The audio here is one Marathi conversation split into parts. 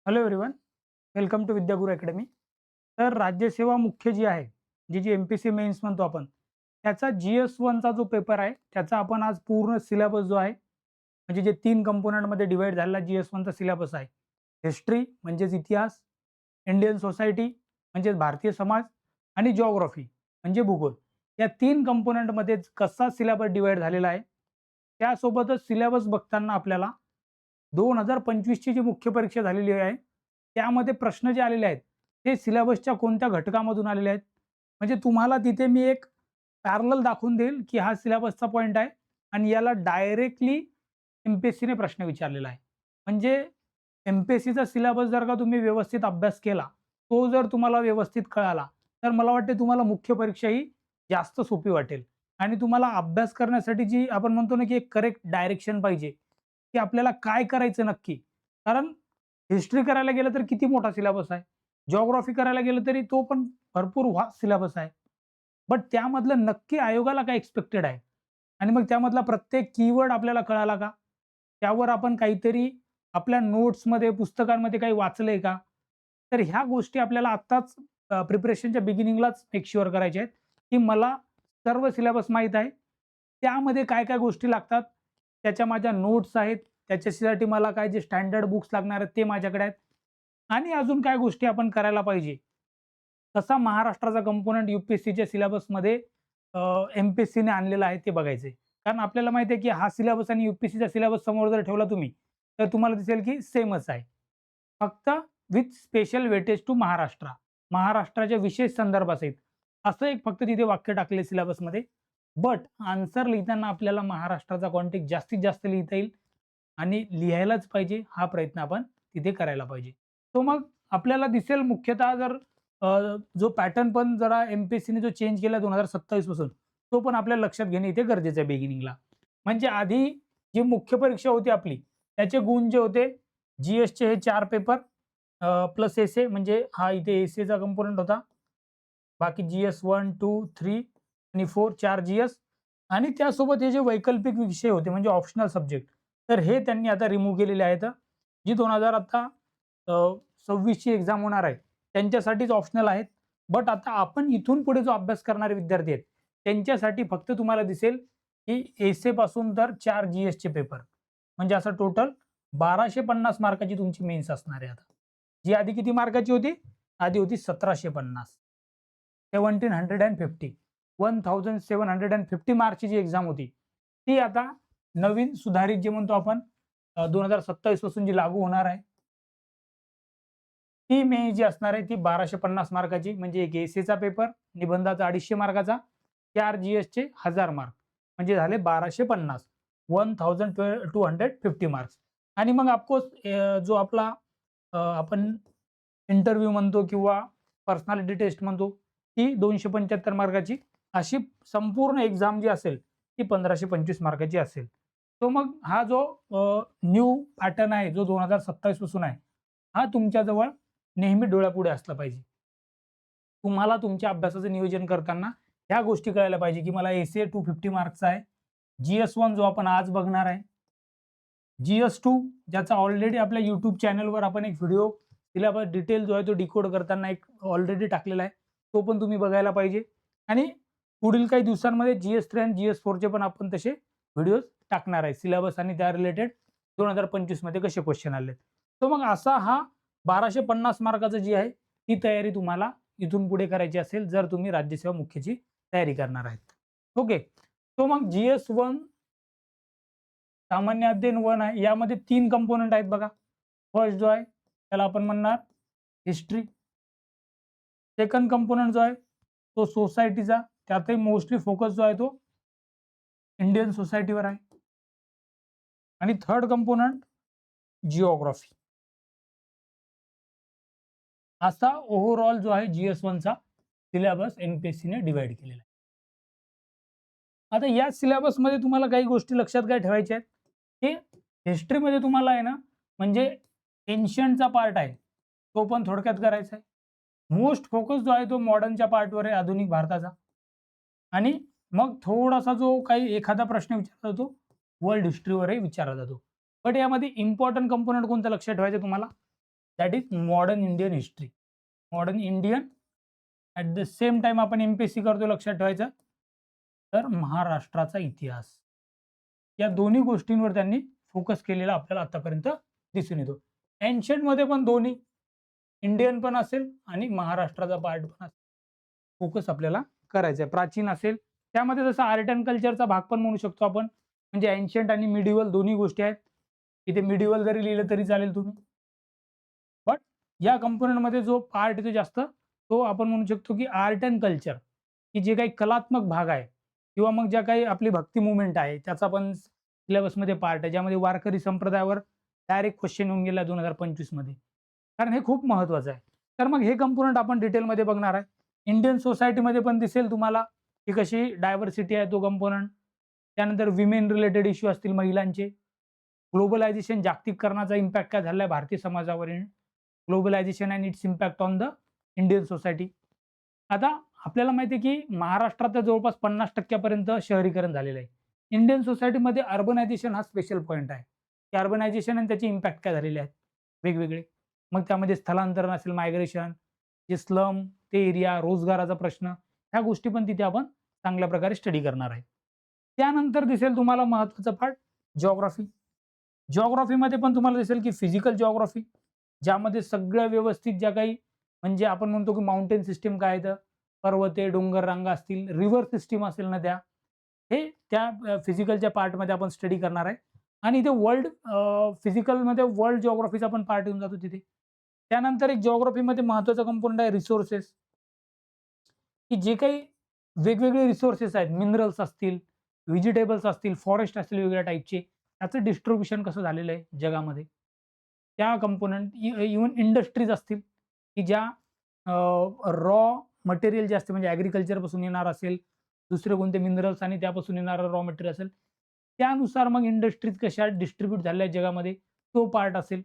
Hello everyone. Welcome to Vidyaguru academy. तर राज्यसेवा मुख्य जी आहे, जी एम-पी-सी मेन्स म्हणतो आपण, त्याचा GS1चा जो पेपर आहे, त्याचा आपण आज पूर्ण सिलेबस जो आहे, म्हणजे जे 3 कंपोनंटमध्ये डिव्हाईड झालेला GS1चा सिलेबस आहे. हिस्ट्री म्हणजेच इतिहास, इंडियन सोसायटी म्हणजेच भारतीय समाज आणि जिओग्राफी म्हणजे भूगोल. या 3 कंपोनंटमध्ये कसा सिलेबस डिव्हाईड झालेला आहे, त्यासोबतच सिलेबस बघताना आपल्याला 2025 ची जी मुख्य परीक्षा झालेली आहे, त्यामध्ये प्रश्न जे आलेले आहेत, ते सिलेबसच्या कोणत्या घटकामधून आलेले आहेत. म्हणजे तुम्हाला तिथे मी एक पॅरलल दाखवून देईल, की हा सिलेबसचा पॉइंट आहे आणि याला डायरेक्टली एम-पी-एस-सीने प्रश्न विचारलेला आहे. म्हणजे एम-पी-एस-सीचा सिलेबस जर का तुम्ही व्यवस्थित अभ्यास केला, तो जर तुम्हाला व्यवस्थित कळाला, तर मला वाटते तुम्हाला मुख्य परीक्षा ही जास्त सोपी वाटेल आणि तुम्हाला अभ्यास करण्यासाठी जी आपण म्हणतो ना, की एक करेक्ट डायरेक्शन पाहिजे, की आपल्याला काय करायचं नक्की. कारण हिस्ट्री करायला गेलं तर किती मोठा सिलेबस आहे. जिओग्राफी करायला गेलं तरी तो पण भरपूर वास्ट सिलेबस आहे. बट त्यामधलं नक्की आयोगाला काय एक्स्पेक्टेड आहे आणि मग त्यामधला प्रत्येक कीवर्ड आपल्याला कळाला का? त्यावर आपण काहीतरी आपल्या नोट्समध्ये, पुस्तकांमध्ये काही वाचलंय का? तर ह्या गोष्टी आपल्याला आत्ताच प्रिपरेशनच्या बिगिनिंगलाच मेक शुअर करायच्या आहेत, की मला सर्व सिलेबस माहीत आहे. त्यामध्ये काय-काय गोष्टी लागतात, त्याच्या माझ्या नोट्स आहेत. त्याच्यासाठी मला काय जे स्टँडर्ड बुक्स लागणार आहेत ते माझ्याकडे आहेत आणि अजून काय गोष्टी आपण करायला पाहिजे. कसा महाराष्ट्राचा कंपोनंट यू-पी-एस-सीच्या सिलेबसमध्ये एम-पी-एस-सीने आणलेला आहे ते बघायचंय. कारण आपल्याला माहिती आहे, की हा सिलेबस आणि यू-पी-एस-सीचा सिलेबस समोर जर ठेवला तुम्ही, तर तुम्हाला दिसेल की सेमच आहे. फक्त with special weightage to Maharashtra. महाराष्ट्राच्या विशेष संदर्भासहित असं एक फक्त तिथे वाक्य टाकले सिलेबसमध्ये. बट आन्सर लिहिताना आपल्याला महाराष्ट्राचा कॉन्टेक्स्ट जास्तीत जास्त लिहिता येईल आणि लिहायलाच पाहिजे हा प्रयत्न आपण तिथे करायला पाहिजे. तो मग आपल्याला दिसेल मुख्यतः जर जो पॅटर्न पण जरा एम-पी-एस-सीने जो चेंज केला 2027 पासून, तो पण आपल्याला लक्षात घेणे इथे गरजेचं आहे बिगिनिंगला. म्हणजे आधी जी मुख्य परीक्षा होती आपली, त्याचे गुण जे होते, जी-एसचे हे 4 पेपर प्लस एसे म्हणजे हा इथे एसेचा कंपोनंट होता. बाकी जी-एस 1, 2, 3 आणि 4 4 जी-एस आणि त्यासोबत हे जे वैकल्पिक विषय होते म्हणजे ऑप्शनल सब्जेक्ट, तर हे त्यांनी आता रिमूव्ह केलेले आहेत. जी 2000 आता 26 ची एक्झाम होणार आहे, त्यांच्यासाठीच ऑप्शनल आहेत. बट आता आपण इथून पुढे जो अभ्यास करणारे विद्यार्थी आहेत, त्यांच्यासाठी फक्त तुम्हाला दिसेल, की एसेपासून तर 4 जी-एसचे पेपर. म्हणजे असं टोटल 1250 मार्काची तुमची मेन्स असणार आहे आता. जी आधी किती मार्काची होती? आधी होती 1750. 1750 1750 मार्क्सची जी एक्झाम होती, ती आता नवीन सुधारित जे म्हणतो आपण 2027 पासून जी लागू होणार आहे. ती जी असणार आहे ती 1250 मार्काची म्हणजे एक एसेचा पेपर, निबंधाचा 250 मार्काचा, 4 जी-एसचे 1000 मार्क म्हणजे झाले 1250 1250 मार्क्स आणि मग जो आपला आपण इंटरव्ह्यू म्हणतो किंवा पर्सनॅलिटी टेस्ट म्हणतो, ती 275 मार्काची अशी संपूर्ण एक्झाम जी असेल, ती 1525 मार्काची असेल. तो मग हा जो न्यू पॅटर्न आहे, जो 2027 पासून आहे, हा तुमच्याजवळ नेहमी डोळ्यापुढे असला पाहिजे. तुम्हाला तुमच्या अभ्यासाचं नियोजन करताना ह्या गोष्टी कळायला पाहिजे, की मला एसे 250 मार्क्सचा आहे. जी-एस-1 जो आपण आज बघणार आहे. जी-एस-2 ज्याचा ऑलरेडी आपल्या YouTube चॅनलवर आपण एक व्हिडिओ सिलेबस डिटेल जो आहे तो डिकोड करताना एक ऑलरेडी टाकलेला आहे. तो पण तुम्ही बघायला पाहिजे आणि पुढील काही दिवसांमध्ये जी-एस-3 आणि जी-एस-4 चे पण आपण तसे व्हिडिओज टाकणार आहे. सिलेबस आणि त्या रिलेटेड 2025 मध्ये कसे क्वेश्चन आलेत. तर मग असा हा 1250 मार्काचं जी आहे, ती तयारी तुम्हाला इथून पुढे करायची असेल, जर तुम्ही राज्यसेवा मुख्यची तयारी करणार आहेत. ओके. तो मग जी-एस-1 सामान्य अध्ययन 1 आहे. यामध्ये 3 कंपोनंट आहेत बघा. फर्स्ट जो आहे त्याला आपण म्हणणार हिस्ट्री. सेकंड कंपोनंट जो आहे तो सोसायटीचा. त्यातही मोस्टली फोकस जो आहे तो इंडियन सोसायटीवर आहे. आणि थर्ड कंपोनंट जिओग्राफी. असा ओव्हरऑल जो आहे जी-एस-1 चा सिलेबस एम-पी-एस-सीने डिव्हाईड केलेला आहे. आता या सिलेबसमध्ये तुम्हाला काही गोष्टी लक्षात काय ठेवायच्या आहेत, की हिस्ट्रीमध्ये तुम्हाला आहे ना, म्हणजे एन्शियंटचा पार्ट आहे, तो पण थोडक्यात करायचा आहे. मोस्ट फोकस जो आहे तो मॉडर्नच्या पार्टवर आहे, आधुनिक भारताचा. आणि मग थोडासा जो काही एखादा प्रश्न विचारला जातो, वर्ल्ड हिस्ट्रीवरही विचारला जातो. बट यामध्ये इम्पोर्टंट कंपोनंट कोणतं लक्षात ठेवायचं तुम्हाला? That is modern Indian history. Modern Indian at the same time आपण एम-पी-एस-सी करतो, लक्षात ठेवायचं. तर महाराष्ट्राचा इतिहास. या दोन्ही गोष्टींवर त्यांनी फोकस केलेला आपल्याला आतापर्यंत दिसून येतो. एन्शियंटमध्ये पण दोन्ही इंडियन पण असेल आणि महाराष्ट्राचा पार्ट पण असेल. फोकस आपल्याला करायचा आहे. प्राचीन असेल त्यामध्ये जसं आर्ट अँड कल्चरचा भाग पण म्हणू शकतो आपण. म्हणजे एन्शियंट आणि मिडिव्हल दोन्ही गोष्टी आहेत. इथे मिडिव्हल जरी लिहिलं तरी चालेल तुम्ही. बट या कंपोनंटमध्ये जो पार्ट येतो जास्त, तो आपण म्हणू शकतो की आर्ट अँड कल्चर, की जे काही कलात्मक भाग आहे किंवा मग ज्या काही आपली भक्ती मूव्हमेंट आहे त्याचा पण सिलेबसमध्ये पार्ट आहे, ज्यामध्ये वारकरी संप्रदायावर डायरेक्ट क्वेश्चन येऊन गेला 2025 मध्ये. कारण हे खूप महत्त्वाचं आहे. तर मग हे कंपोनंट आपण डिटेलमध्ये बघणार आहे. इंडियन सोसायटीमध्ये पण दिसेल तुम्हाला की कशी डायव्हर्सिटी आहे तो कंपोनंट. त्यानंतर विमेन रिलेटेड इश्यू असतील महिलांचे. ग्लोबलायझेशन जागतिकीकरणाचा इम्पॅक्ट काय झाला आहे भारतीय समाजावर. Globalisation and its impact on the Indian society. आता आपल्याला माहिती आहे की महाराष्ट्रात जवळपास 50% पर्यंत शहरीकरण झालेलं आहे. इंडियन सोसायटीमध्ये अर्बनायझेशन हा स्पेशल पॉइंट आहे. की अर्बनायझेशन आणि त्याचे इम्पॅक्ट काय झालेले आहेत वेगवेगळे. मग त्यामध्ये स्थलांतरण असेल, मायग्रेशन, जे स्लम, ते एरिया, रोजगाराचा प्रश्न, ह्या गोष्टी पण तिथे आपण चांगल्या प्रकारे स्टडी करणार आहे. त्यानंतर दिसेल तुम्हाला महत्त्वाचा पार्ट जिओग्राफी. जिओग्राफीमध्ये पण तुम्हाला दिसेल की फिजिकल जिओग्राफी, ज्यामध्ये सगळ्या व्यवस्थित ज्या काही म्हणजे आपण म्हणतो की माउंटेन सिस्टीम काय आहे, पर्वते, डोंगर रांगा असतील, रिव्हर सिस्टीम असेल नद्या, हे त्या फिजिकलच्या पार्टमध्ये आपण स्टडी करणार आहे. आणि इथे वर्ल्ड फिजिकलमध्ये वर्ल्ड जिओग्राफीचा पण पार्ट येऊन जातो तिथे. त्यानंतर एक जिओग्राफीमध्ये महत्त्वाचा कंपोनंट आहे रिसोर्सेस, की जे काही वेगवेगळे रिसोर्सेस आहेत, मिनरल्स असतील, व्हेजिटेबल्स असतील, फॉरेस्ट असतील वेगवेगळ्या टाईपचे, त्याचं डिस्ट्रिब्युशन कसं झालेलं आहे जगामध्ये. त्या कंपोनंट इव्हन इंडस्ट्रीज असतील, की ज्या रॉ मटेरियल जे असते म्हणजे ॲग्रीकल्चरपासून येणार असेल, दुसरे कोणते मिनरल्स आणि त्यापासून येणारं रॉ मटेरियल असेल, त्यानुसार मग इंडस्ट्रीज कशा डिस्ट्रिब्यूट झाल्या जगामध्ये, तो पार्ट असेल.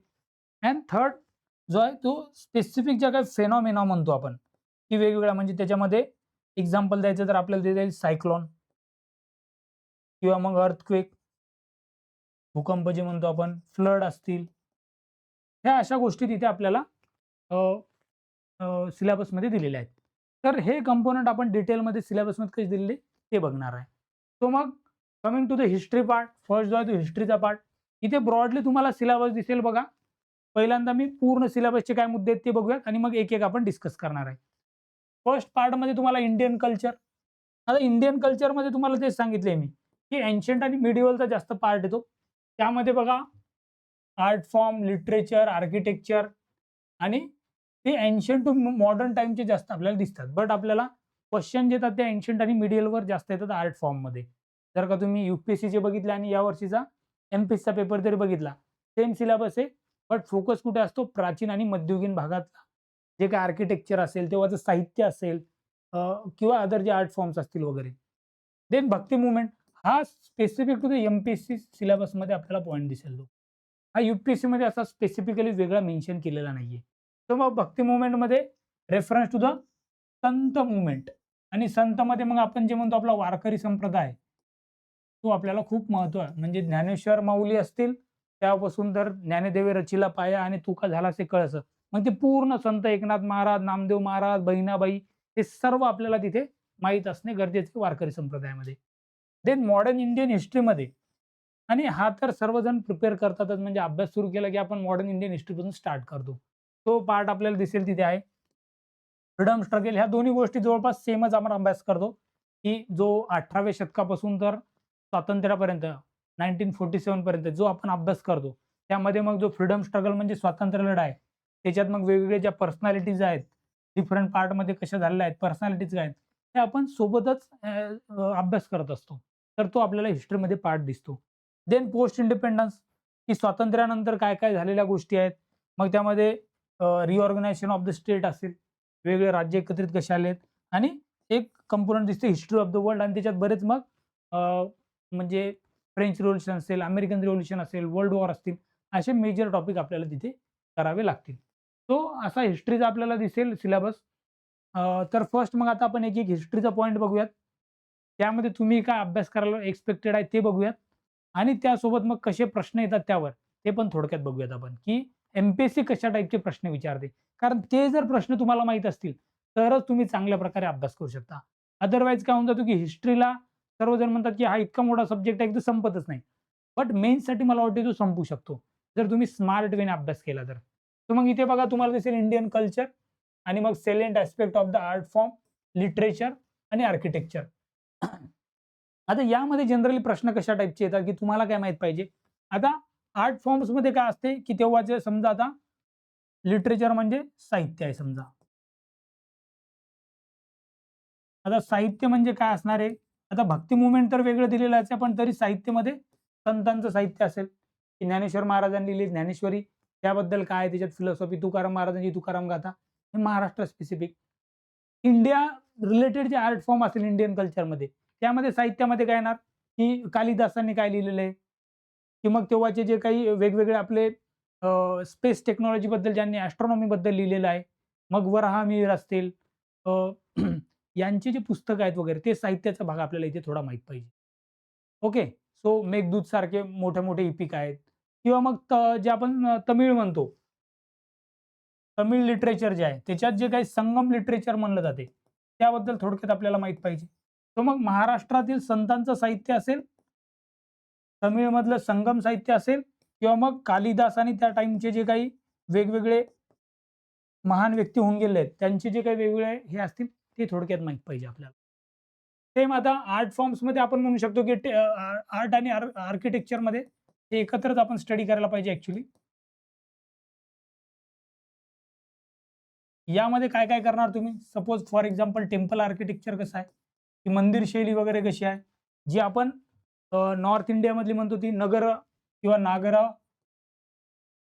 अँड थर्ड जो आहे तो स्पेसिफिक ज्या काही फेनॉमेना म्हणतो आपण, की वेगवेगळ्या म्हणजे त्याच्यामध्ये एक्झाम्पल द्यायचं तर आपल्याला देता येईल सायक्लोन किंवा मग अर्थक्वेक, भूकंप जे म्हणतो आपण, फ्लड असतील. ह्या अशा गोष्टी तिथे आपल्याला सिलेबसमध्ये दिलेल्या आहेत. तर हे कंपोनंट आपण डिटेलमध्ये सिलेबसमध्ये कसे दिलेले ते बघणार आहे. सो मग coming to the history part, first जो आहे तो हिस्ट्रीचा पार्ट. इथे ब्रॉडली तुम्हाला सिलेबस दिसेल बघा. पहिल्यांदा मी पूर्ण सिलेबसचे काय मुद्दे आहेत ते बघूयात आणि मग एक-एक आपण डिस्कस करणार आहे. फर्स्ट पार्टमध्ये तुम्हाला इंडियन कल्चर. आता इंडियन कल्चरमध्ये तुम्हाला तेच सांगितलंय मी, की एन्शियंट आणि मिडिव्हलचा जास्त पार्ट येतो. त्यामध्ये बघा आर्ट फॉर्म, लिटरेचर, आर्किटेक्चर आणि ते एन्शियंट टू मॉडर्न टाईमचे जास्त आपल्याला दिसतात. बट आपल्याला क्वेश्चन जे येतात ते एन्शियंट आणि मिडिव्हलवर जास्त येतात आर्ट फॉर्ममध्ये. जर का तुम्ही यूपीएससीचे बघितले आणि या वर्षीचा एमपीएससीचा पेपर जरी बघितला, सेम सिलेबस आहे. बट फोकस कुठे असतो प्राचीन आणि मध्ययुगीन भागातला जे काही आर्किटेक्चर असेल, तेव्हाचं साहित्य असेल किंवा अदर जे आर्ट फॉर्म्स असतील वगैरे. देन भक्ती मूव्हमेंट हा स्पेसिफिक टू द एमपीएससी सिलेबसमध्ये आपल्याला पॉइंट दिसेल तो. हा यूपीएससीमध्ये असा स्पेसिफिकली वेगळा मेन्शन केलेला नाहीये. तर मग भक्ती मूव्हमेंटमध्ये reference to the Sant movement आणि संतमध्ये मग आपण जे म्हणतो आपला वारकरी संप्रदाय, तो आपल्याला खूप महत्त्व आहे. म्हणजे ज्ञानेश्वर माऊली असतील त्यापासून तर ज्ञानदेवे रचिला पाया आणि तुका झालासे कळस. मग ते पूर्ण संत एकनाथ महाराज, नामदेव महाराज, बहिणाबाई हे सर्व आपल्याला तिथे माहीत असणे गरजेचे वारकरी संप्रदायामध्ये. देन मॉडर्न इंडियन हिस्ट्रीमध्ये आणि हा तर सर्वजण प्रिपेअर करतातच म्हणजे अभ्यास सुरू केला की आपण मॉडर्न इंडियन हिस्ट्रीपासून स्टार्ट करतो. तो पार्ट आपल्याला दिसेल तिथे आहे. फ्रीडम स्ट्रगल ह्या दोन्ही गोष्टी जवळपास सेमच आपण अभ्यास करतो, की जो 18व्या शतकापासून तर स्वातंत्र्यापर्यंत 1947 पर्यंत जो आपण अभ्यास करतो, त्यामध्ये मग जो फ्रीडम स्ट्रगल म्हणजे स्वातंत्र्य लढा आहे, त्याच्यात मग वेगवेगळे ज्या पर्सनॅलिटीज आहेत, डिफरंट पार्टमध्ये कशा झालेल्या आहेत, पर्सनॅलिटीज काय आहेत, हे आपण सोबतच अभ्यास करत असतो. तर तो आपल्याला हिस्ट्रीमध्ये पार्ट दिसतो. देन पोस्ट इंडिपेंडन्स, की स्वातंत्र्यानंतर काय-काय झालेल्या गोष्टी आहेत. मग त्यामध्ये रिऑर्गनायझेशन ऑफ द स्टेट असेल, वेगवेगळे राज्य एकत्रित कसे आलेत आणि एक कंपोनंट दिसते हिस्ट्री ऑफ द वर्ल्ड आणि त्याच्यात बरेच मग म्हणजे फ्रेंच रिव्होल्यूशन असेल, अमेरिकन रिव्होल्यूशन असेल, वर्ल्ड वॉर असतील, असे मेजर टॉपिक आपल्याला तिथे करावे लागतील. तो असा हिस्ट्रीचा आपल्याला दिसेल सिलेबस. तर फर्स्ट मग आता आपण एक-एक हिस्ट्रीचा पॉइंट बघूयात. त्यामध्ये तुम्ही काय अभ्यास करायला एक्सपेक्टेड आहे ते बघूयात आणि त्यासोबत मग कसे प्रश्न येतात त्यावर ते पण थोडक्यात बघूयात आपण, की एमपीएससी कशा टाईपचे प्रश्न विचारते. कारण ते जर प्रश्न तुम्हाला माहीत असतील, तरच तुम्ही चांगल्या प्रकारे अभ्यास करू शकता. अदरवाईज काय होऊन जातं, की हिस्ट्रीला सर्वजण म्हणतात, की हा इतका मोठा सब्जेक्ट आहे, की तो संपतच नाही. बट मेन्ससाठी मला वाटते तो संपू शकतो. जर तुम्ही स्मार्ट वेने अभ्यास केला तर. तर मग इथे बघा तुम्हाला दिसेल इंडियन कल्चर आणि मग salient aspect of the art form, literature आणि आर्किटेक्चर. आता यामध्ये जनरली प्रश्न कशा टाईपचे येतात, की तुम्हाला काय माहीत पाहिजे? आता आर्ट फॉर्म्समध्ये काय असते, की तेव्हा जे समजा आता लिटरेचर म्हणजे साहित्य आहे समजा. आता साहित्य म्हणजे काय असणार आहे? आता भक्ती मूव्हमेंट तर वेगळं दिलेलं आहे, पण तरी साहित्यामध्ये संतांचं साहित्य असेल, की ज्ञानेश्वर महाराजांनी लिहिली ज्ञानेश्वरी, त्याबद्दल काय आहे त्याच्यात फिलॉसॉफी, तुकाराम महाराजांची तुकाराम गाथा, हे महाराष्ट्र स्पेसिफिक. इंडिया रिलेटेड जे आर्ट फॉर्म असेल इंडियन कल्चरमध्ये, त्यामध्ये साहित्यामध्ये काय येणार, की कालिदासांनी काय लिहिलेलं आहे, की मग तेव्हाचे जे काही वेगवेगळे आपले स्पेस टेक्नॉलॉजीबद्दल ज्यांनी ॲस्ट्रॉनॉमीबद्दल लिहिलेलं आहे. मग वराहमिहीर असतील, अ, यांची जी पुस्तकं आहेत वगैरे, ते साहित्याचा भाग आपल्याला इथे थोडा माहीत पाहिजे. ओके. सो मेघदूत सारखे मोठे-मोठे इपिक आहेत किंवा मग जे आपण तमिळ म्हणतो. तमिळ लिटरेचर जे आहे, त्याच्यात जे काही संगम लिटरेचर म्हणलं जाते, त्याबद्दल थोडक्यात आपल्याला माहीत पाहिजे. तर मग महाराष्ट्रातील संतांचं साहित्य असेल, तमिळमधलं संगम साहित्य असेल किंवा मग कालिदास आणि त्या टाईमचे जे काही वेगवेगळे महान व्यक्ती होऊन गेले आहेत, त्यांचे जे काही वेगवेगळे हे असतील, ते थोडक्यात माहीत पाहिजे आपल्याला. सेम आता आर्ट फॉर्म्समध्ये आपण म्हणू शकतो, की आर्ट आणि आर्किटेक्चरमध्ये हे एकत्रच आपण स्टडी करायला पाहिजे ॲक्चुअली. यामध्ये काय-काय करणार तुम्ही? Suppose for example temple architecture कसं आहे? की मंदिर शैली वगैरे कशी आहे? जी आपण नॉर्थ इंडियामधली म्हणतो ती नगर किंवा नागरा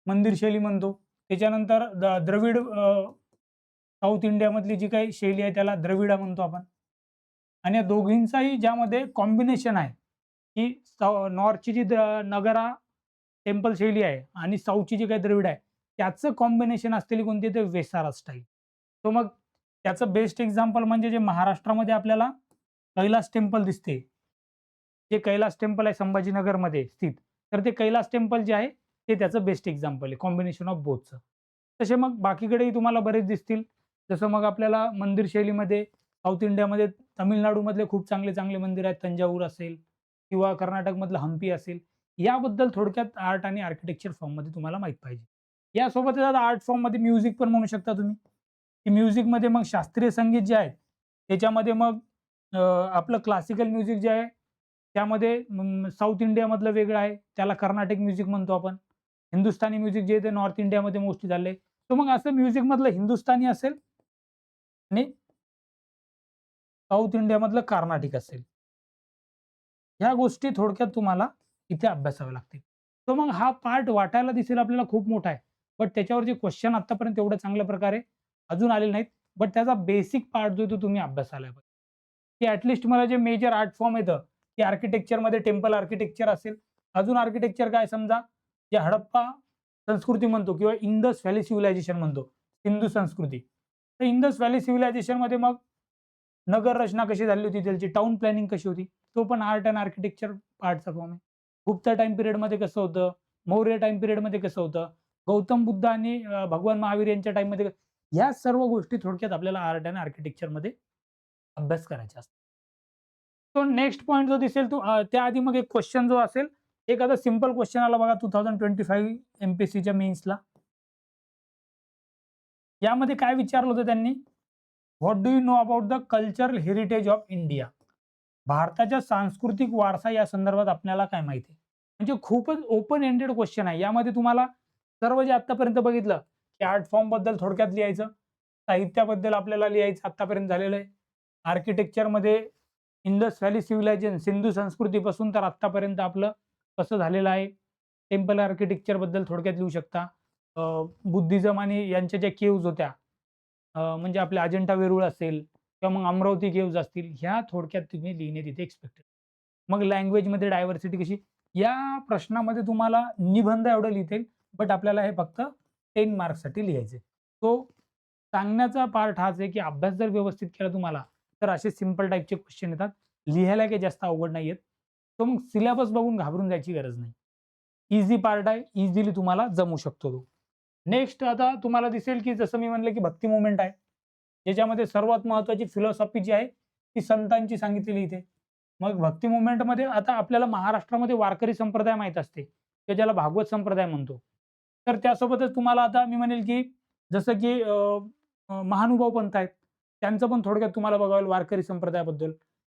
मंदिर शैली म्हणतो. त्याच्यानंतर द्रविड साउथ इंडियामधली जी काही शैली आहे त्याला द्रविडा म्हणतो आपण. आणि या दोघींचाही ज्यामध्ये कॉम्बिनेशन आहे, की नॉर्थची जी नगरा टेम्पल शैली आहे आणि साऊथची जी काही द्रविड आहे, त्याचं कॉम्बिनेशन असलेली कोणती तर वेसारा स्टाईल. तो मग त्याचं बेस्ट एक्झाम्पल म्हणजे जे महाराष्ट्रामध्ये आपल्याला कैलास टेम्पल दिसते. जे कैलास टेम्पल आहे संभाजीनगरमध्ये स्थित. तर ते कैलास टेम्पल जे आहे, ते त्याचं बेस्ट एक्झाम्पल आहे कॉम्बिनेशन ऑफ बोथचं. तसे मग बाकीकडेही तुम्हाला बरेच दिसतील. जसं मग आपल्याला मंदिर शैलीमध्ये साउथ इंडियामध्ये तामिळनाडूमधले खूप चांगले-चांगले मंदिर आहेत. तंजाऊर असेल किंवा कर्नाटकमधलं हंपी असेल. याबद्दल थोडक्यात आर्ट आणि आर्किटेक्चर फॉर्ममध्ये तुम्हाला माहीत पाहिजे. यासोबतच आता आर्ट फॉर्ममध्ये म्युझिक पण म्हणू शकता तुम्ही. की म्युझिकमध्ये मग शास्त्रीय संगीत जे आहे, त्याच्यामध्ये मग आपलं क्लासिकल म्युझिक जे आहे, त्यामध्ये साउथ इंडियामधलं वेगळं आहे. त्याला कर्नाटिक म्युझिक म्हणतो आपण. हिंदुस्थानी म्युझिक जे आहे ते नॉर्थ इंडियामध्ये मोस्टली झालंय. तर मग असं म्युझिकमधलं हिंदुस्थानी असेल आणि साउथ इंडियामधलं कार्नाटिक असेल. ह्या गोष्टी थोडक्यात तुम्हाला इथे अभ्यासाव्या लागतील. तर मग हा पार्ट वाटायला दिसेल आपल्याला खूप मोठा आहे. बट त्याच्यावरचे क्वेश्चन आत्तापर्यंत एवढ्या चांगल्या प्रकारे अजून आलेले नाहीत. बट त्याचा बेसिक पार्ट जो आहे तो तुम्ही अभ्यासायला पाहिजे. की ॲट मला जे मेजर आर्ट फॉर्म येतं, की आर्किटेक्चरमध्ये टेम्पल आर्किटेक्चर असेल. अजून आर्किटेक्चर काय समजा, जे हडप्पा संस्कृती म्हणतो किंवा इंडस व्हॅली सिव्हिलायझेशन म्हणतो, हिंदू संस्कृती. तर इंडस व्हॅली सिव्हिलायझेशनमध्ये मग नगर रचना कशी झाली होती, त्याची टाउन प्लॅनिंग कशी होती, तो पण आर्ट अँड आर्किटेक्चर पार्टचा फॉर्म आहे. गुप्ता टाईम पिरियडमध्ये कसं होतं, मौर्य टाईम पिरियडमध्ये कसं होतं, गौतम बुद्ध आणि भगवान महावीर यांच्या टाईममध्ये ह्या सर्व गोष्टी थोडक्यात आपल्याला आर्ट अँड आर्किटेक्चरमध्ये अभ्यास करायचा असतो. तो नेक्स्ट पॉइंट जो दिसेल तो त्याआधी मग एक क्वेश्चन जो असेल, एक आता सिंपल क्वेश्चन आला बघा 2025 एमपीएससीच्या मेन्सला. यामध्ये काय विचारलं होतं त्यांनी? What do you know about the cultural heritage of India? भारताच्या सांस्कृतिक वारसा या संदर्भात आपल्याला काय माहिती आहे? म्हणजे खूपच ओपन एंडेड क्वेश्चन आहे. यामध्ये तुम्हाला सर्व जे आत्तापर्यंत बघितलं, की आर्ट फॉर्म बद्दल थोडक्यात लिहायचं, साहित्याबद्दल आपल्याला लिहायचं आत्तापर्यंत झालेलं आहे. आर्किटेक्चरमध्ये इंडस व्हॅली सिव्हिलायझेशन सिंधू संस्कृतीपासून तर आत्तापर्यंत आपलं कसं झालेलं आहे. टेम्पल आर्किटेक्चरबद्दल थोडक्यात लिहू शकता. बुद्धिझम आणि यांच्या ज्या केव्हज होत्या, म्हणजे आपले अजंठा वेरूळ असेल किंवा मग अमरावती केव्हज असतील, ह्या थोडक्यात तुम्ही लिहिणे तिथे एक्सपेक्टेड. मग लँग्वेजमध्ये डायव्हर्सिटी कशी? या प्रश्नामध्ये तुम्हाला निबंध एवढं लिहिता येईल, बट आपल्याला हे फक्त 10 मार्क्ससाठी लिहायचं आहे. तो सांगण्याचा पार्ट हाच आहे, की अभ्यास जर व्यवस्थित केला तुम्हाला, तर असे सिंपल टाइपचे क्वेश्चन येतात. लिहायला काही जास्त अवघड नाही आहेत. तर मग सिलेबस बघून घाबरून जायची गरज नाही. ईझी पार्ट आहे, इझिली तुम्हाला जमू शकतो तो. नेक्स्ट आता तुम्हाला दिसेल की जसं मी म्हणलं की भक्ती मुवमेंट आहे. ज्याच्यामध्ये सर्वात महत्त्वाची फिलॉसॉफी जी आहे ती संतांची सांगितलेली इथे. मग भक्ती मुवमेंटमध्ये आता आपल्याला महाराष्ट्रामध्ये वारकरी संप्रदाय माहीत असते, की ज्याला भागवत संप्रदाय म्हणतो. तर त्यासोबतच तुम्हाला आता मी म्हणेल की जसं की महानुभाव पंथ आहेत, त्यांचं पण थोडक्यात तुम्हाला बघावं वारकरी संप्रदायाबद्दल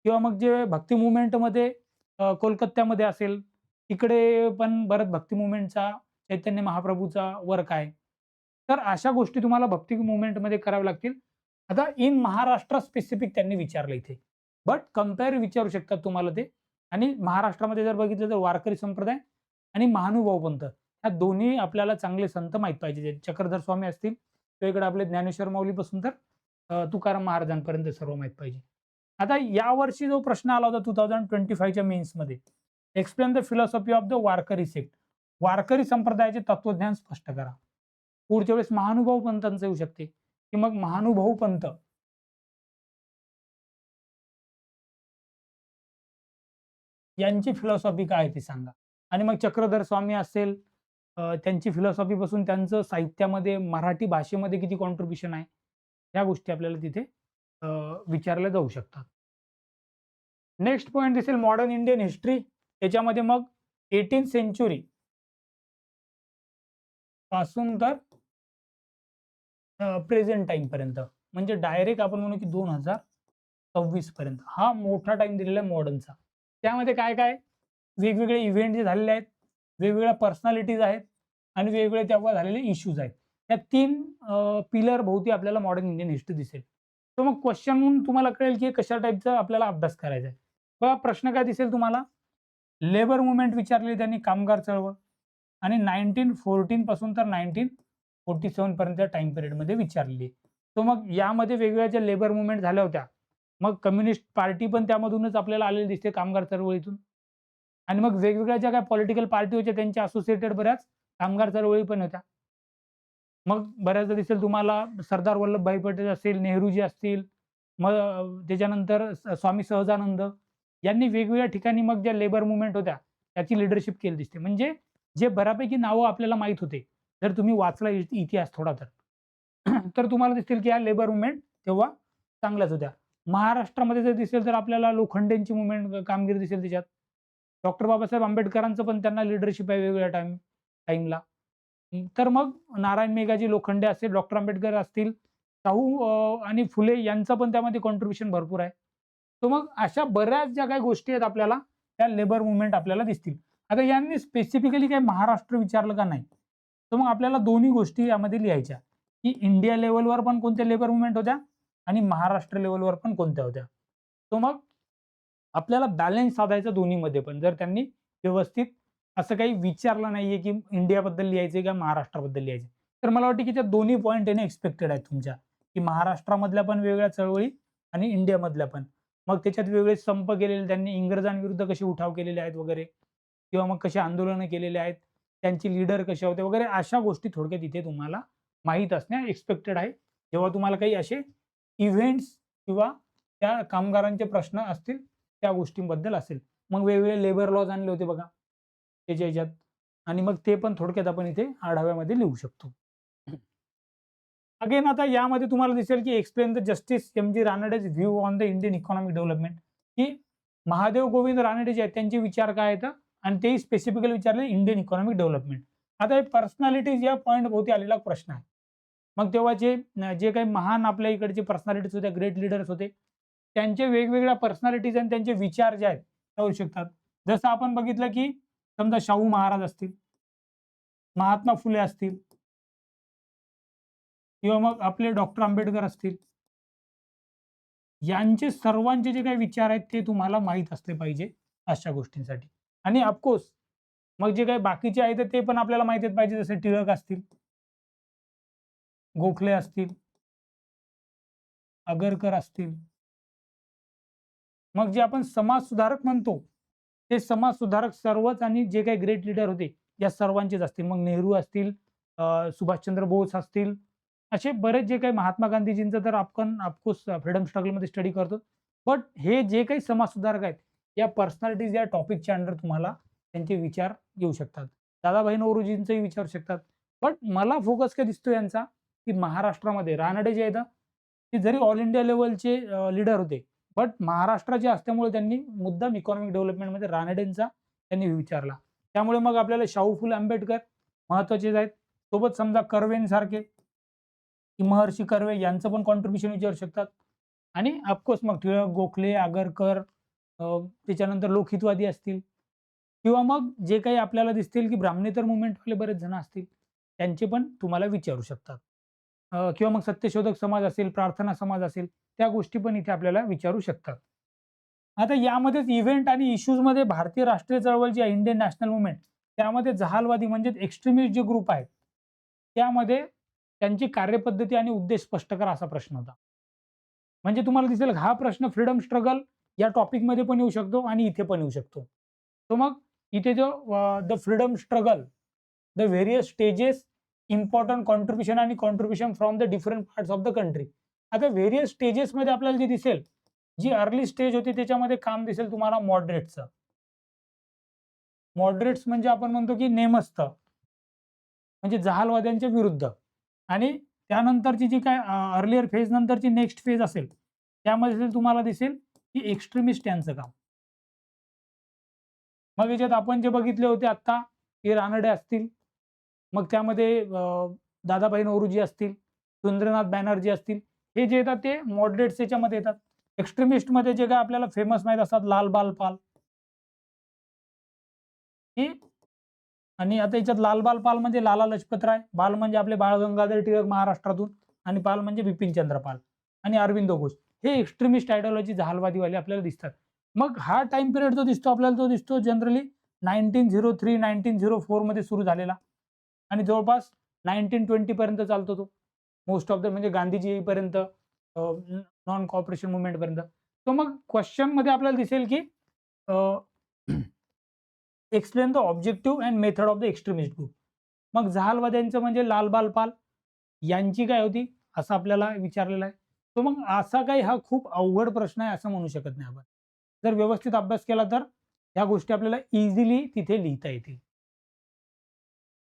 किंवा मग जे भक्ती मुव्हमेंटमध्ये कोलकात्यामध्ये असेल, तिकडे पण बरंच भक्ती मुव्हमेंटचा चैतन्य महाप्रभूचा वर्क आहे. तर अशा गोष्टी तुम्हाला भक्ती मुव्हमेंटमध्ये कराव्या लागतील. आता इन महाराष्ट्र स्पेसिफिक त्यांनी विचारलं इथे. बट कंपेअर विचारू शकतात तुम्हाला ते आणि महाराष्ट्रामध्ये जर बघितलं तर वारकरी संप्रदाय आणि महानुभाव पंथ ह्या दोन्ही आपल्याला चांगले संत माहीत पाहिजे. चक्रधर स्वामी असतील किंवा इकडे आपले ज्ञानेश्वर माऊलीपासून तर तुकाराम महाराजांपर्यंत सर्व माहीत पाहिजे. आता यावर्षी जो प्रश्न आला होता 2025 च्या मेन्समध्ये, explain the philosophy of the Warkari sect. Warkari संप्रदायाचे तत्वज्ञान स्पष्ट करा. पुढच्या वेळेस महानुभाव पंथांचं येऊ शकते, की मग महानुभाव पंथ यांची फिलॉसॉफी काय आहे ते सांगा. आणि मग चक्रधर स्वामी असेल, त्यांची फिलॉसॉफीपासून त्यांचं साहित्यामध्ये मराठी भाषेमध्ये किती कॉन्ट्रिब्युशन आहे, ह्या गोष्टी आपल्याला तिथे विचारल्या जाऊ शकतात. नेक्स्ट पॉइंट दिसेल मॉडर्न इंडियन हिस्ट्री. त्याच्यामध्ये मग 18th सेंच्युरी पासून तर प्रेझेंट टाईमपर्यंत म्हणजे डायरेक्ट आपण म्हणू की 2026 पर्यंत हा मोठा टाईम दिलेला आहे मॉडर्नचा. त्यामध्ये काय-काय वेगवेगळे इव्हेंट जे झालेले आहेत, वेगवेगळ्या पर्सनॅलिटीज आहेत आणि वेगवेगळे तेव्हा झालेले इश्यूज आहेत. या 3 पिलर भोवती आपल्याला मॉडर्न इंडियन हिस्ट्री दिसेल. तर मग क्वेश्चन म्हणून तुम्हाला कळेल की कशा टाईपचा आपल्याला अभ्यास करायचा आहे. बघा प्रश्न काय दिसेल तुम्हाला? लेबर मूव्हमेंट विचारली त्यांनी, कामगार चळवळ आणि 1914 पासून तर 1947 पर्यंतच्या टाईम पिरियडमध्ये विचारलेली. तर मग यामध्ये वेगवेगळ्या ज्या लेबर मूव्हमेंट झाल्या होत्या, मग कम्युनिस्ट पार्टी पण त्यामधूनच आपल्याला आलेली दिसते कामगार चळवळीतून. आणि मग वेगवेगळ्या ज्या काही पॉलिटिकल पार्टी होत्या त्यांच्या असोसिएटेड बऱ्याच कामगार चळवळी पण होत्या. मग बऱ्याचदा दिसेल तुम्हाला सरदार वल्लभभाई पटेल असतील, नेहरूजी असतील, मग त्याच्यानंतर स्वामी सहजानंद यांनी वेगवेगळ्या ठिकाणी मग ज्या लेबर मूव्हमेंट होत्या, त्याची लीडरशिप केली दिसते. म्हणजे जे बऱ्यापैकी नावं आपल्याला माहीत होते, जर तुम्ही वाचला इतिहास थोडा तर. तर तुम्हाला दिसतील की ह्या लेबर मूव्हमेंट तेव्हा चांगल्याच होत्या. महाराष्ट्रामध्ये जर दिसेल तर आपल्याला लोखंडेंची मूव्हमेंट कामगिरी दिसेल त्याच्यात. डॉक्टर बाबासाहेब आंबेडकरांचं पण त्यांना लीडरशिप आहे वेगवेगळ्या टाईमला. तर मग नारायण मेघाजी लोखंडे असेल, डॉक्टर आंबेडकर असतील, शाहू आणि फुले यांचं पण त्यामध्ये कॉन्ट्रिब्युशन भरपूर आहे. तर मग अशा बऱ्याच ज्या काही गोष्टी आहेत आपल्याला त्या लेबर मूव्हमेंट आपल्याला दिसतील. आता यांनी स्पेसिफिकली काही महाराष्ट्र विचारलं का नाही? तर मग आपल्याला दोन्ही गोष्टी यामध्ये लिहायच्या, की इंडिया लेव्हलवर पण कोणत्या लेबर मूव्हमेंट होत्या आणि महाराष्ट्र लेव्हलवर पण कोणत्या होत्या. तर मग आपल्याला बॅलन्स साधायचा दोन्हीमध्ये पण. जर त्यांनी व्यवस्थित असं काही विचारलं नाहीये, की इंडियाबद्दल लिहायचंय का महाराष्ट्राबद्दल लिहायचंय. तर मला वाटतं, की त्या दोन्ही पॉइंट येणे एक्स्पेक्टेड आहेत तुमच्या, की महाराष्ट्रामधल्या पण वेगवेगळ्या चळवळी आणि इंडियामधल्या पण. मग त्याच्यात वेगळे संप केलेले त्यांनी इंग्रजांविरुद्ध कसे उठाव केलेले आहेत वगैरे किंवा मग कशी आंदोलनं केलेली आहेत, त्यांचे लीडर कसे होते वगैरे अशा गोष्टी थोडक्यात इथे तुम्हाला माहीत असणे एक्स्पेक्टेड आहे. जेव्हा तुम्हाला काही असे इव्हेंट्स किंवा त्या कामगारांचे प्रश्न असतील, त्या गोष्टींबद्दल असेल. मग वेगवेगळे लेबर लॉज आणले होते बघा, त्याच्या ह्याच्यात आणि मग ते पण थोडक्यात आपण इथे आढाव्यामध्ये लिहू शकतो. अगेन आता यामध्ये तुम्हाला दिसेल की explain the justice M G. Ranade's view on the Indian economic development, की महादेव गोविंद रानडे जे आहेत त्यांचे विचार काय आहेत आणि तेही स्पेसिफिकली विचारले इंडियन इकॉनॉमिक डेव्हलपमेंट. आता हे पर्सनॅलिटीज या पॉइंट भोवती आलेला प्रश्न आहे. मग तेव्हा जे जे काही महान आपल्या इकडचे पर्सनॅलिटीज होत्या, ग्रेट लीडर्स होते, त्यांचे वेगवेगळ्या पर्सनॅलिटीज आणि त्यांचे विचार जे आहेत ते होऊ शकतात. जसं आपण बघितलं की समजा शाहू महाराज असतील, महात्मा फुले असतील किंवा मग आपले डॉक्टर आंबेडकर असतील. यांचे सर्वांचे जे काही विचार आहेत ते तुम्हाला माहीत असले पाहिजे अशा गोष्टींसाठी. आणि ऑफकोर्स मग जे काही बाकीचे आहेत ते पण आपल्याला माहिती पाहिजे, जसे टिळक असतील, गोखले असतील, आगरकर असतील. मग जे आपण समाज सुधारक म्हणतो, ते समाज सुधारक सर्वच आणि जे काही ग्रेट लीडर होते, या सर्वांचेच असतील. मग नेहरू असतील, सुभाषचंद्र बोस असतील, असे बरेच जे काही महात्मा गांधीजींचं तर आपण ऑफकोर्स फ्रीडम स्ट्रगलमध्ये स्टडी करतो. बट हे जे काही समाज सुधारक आहेत, या पर्सनॅलिटीज या टॉपिकच्या अंडर तुम्हाला त्यांचे विचार येऊ शकतात. दादाभाई नौरोजींचंही विचारू शकतात. बट मला फोकस काय दिसतो यांचा, की महाराष्ट्रामध्ये रानडे जे आहेत ना, ते जरी ऑल इंडिया लेव्हलचे लीडर होते, बट महाराष्ट्राचे असल्यामुळे त्यांनी मुद्दाम इकॉनॉमिक डेव्हलपमेंटमध्ये रानडेंचा त्यांनी विचारला. त्यामुळे मग आपल्याला शाहू फुले आंबेडकर महत्त्वाचे आहेत. सोबत समजा कर्वेंसारखे, की महर्षी कर्वे यांचं पण कॉन्ट्रिब्युशन विचारू शकतात. आणि ऑफकोर्स मग टिळक, गोखले, आगरकर, त्याच्यानंतर लोकहितवादी असतील किंवा मग जे काही आपल्याला दिसतील, की ब्राह्मणेतर मूव्हमेंटवाले बरेच जण असतील, त्यांचे पण तुम्हाला विचारू शकतात. किंवा मग सत्यशोधक समाज असेल, प्रार्थना समाज असेल, त्या गोष्टी पण इथे आपल्याला विचारू शकतात. आता यामध्येच इव्हेंट आणि इश्यूजमध्ये भारतीय राष्ट्रीय चळवळ जी आहे, इंडियन नॅशनल मूव्हमेंट, त्यामध्ये जहालवादी म्हणजे एक्स्ट्रीमिस्ट जे ग्रुप आहेत, त्यामध्ये त्यांची कार्यपद्धती आणि उद्देश स्पष्ट करा असा प्रश्न होता. म्हणजे तुम्हाला दिसेल हा प्रश्न फ्रीडम स्ट्रगल या टॉपिकमध्ये पण येऊ शकतो आणि इथे पण येऊ शकतो. तर मग इथे जो the freedom struggle, the various stages, important contribution आणि contribution from the different parts of the country. आता व्हेरियस स्टेजेसमध्ये आपल्याला जे दिसेल, जी अर्ली स्टेज होती त्याच्यामध्ये काम दिसेल तुम्हाला मॉडरेट्सचं. मॉडरेट्स म्हणजे आपण म्हणतो की नेमस्त, म्हणजे जहालवाद्यांच्या विरुद्ध. आणि त्यानंतरची जी काय अर्लियर फेज नंतरची नेक्स्ट फेज असेल, त्यामध्ये तुम्हाला दिसेल की एक्स्ट्रीमिस्ट यांचं काम. मग याच्यात आपण जे बघितले होते आत्ता, हे रानडे असतील, मग त्यामध्ये दादाभाई नौरोजी असतील, सुरेंद्रनाथ बॅनर्जी असतील, हे जे येतात ते मॉडरेट्स याच्यामध्ये येतात. एक्स्ट्रीमिस्टमध्ये जे काय आपल्याला फेमस माहीत असतात, लाल बाल पाल, ही. आणि आता याच्यात लालबाल पाल म्हणजे लाला लजपतराय, बाल म्हणजे आपले बाळ गंगाधर टिळक महाराष्ट्रातून, आणि पाल म्हणजे बिपिनचंद्र पाल आणि अरविंद घोष. हे एक्स्ट्रीमिस्ट आयडिओलॉजी जहालवादीवाले आपल्याला दिसतात. मग हा टाइम पिरियड जो दिसतो आपल्याला, तो दिसतो जनरली 1903-1904 मध्ये सुरू झालेला आणि जवळपास 1920 पर्यंत चालतो तो. मोस्ट ऑफ द म्हणजे गांधीजी येईपर्यंत, नॉन कॉपरेशन मुवमेंट पर्यंत. तर मग क्वेश्चन मध्ये आपल्याला दिसेल की explain the objective and method of the extremist group. मग जहालवाद्यांचं म्हणजे लालबाल पाल यांची काय होती असं आपल्याला विचारलेलं आहे. तो मग असा काही हा खूप अवघड प्रश्न आहे असं म्हणू शकत नाही आपण. जर व्यवस्थित अभ्यास केला तर ह्या गोष्टी आपल्याला इझिली तिथे लिहिता येतील.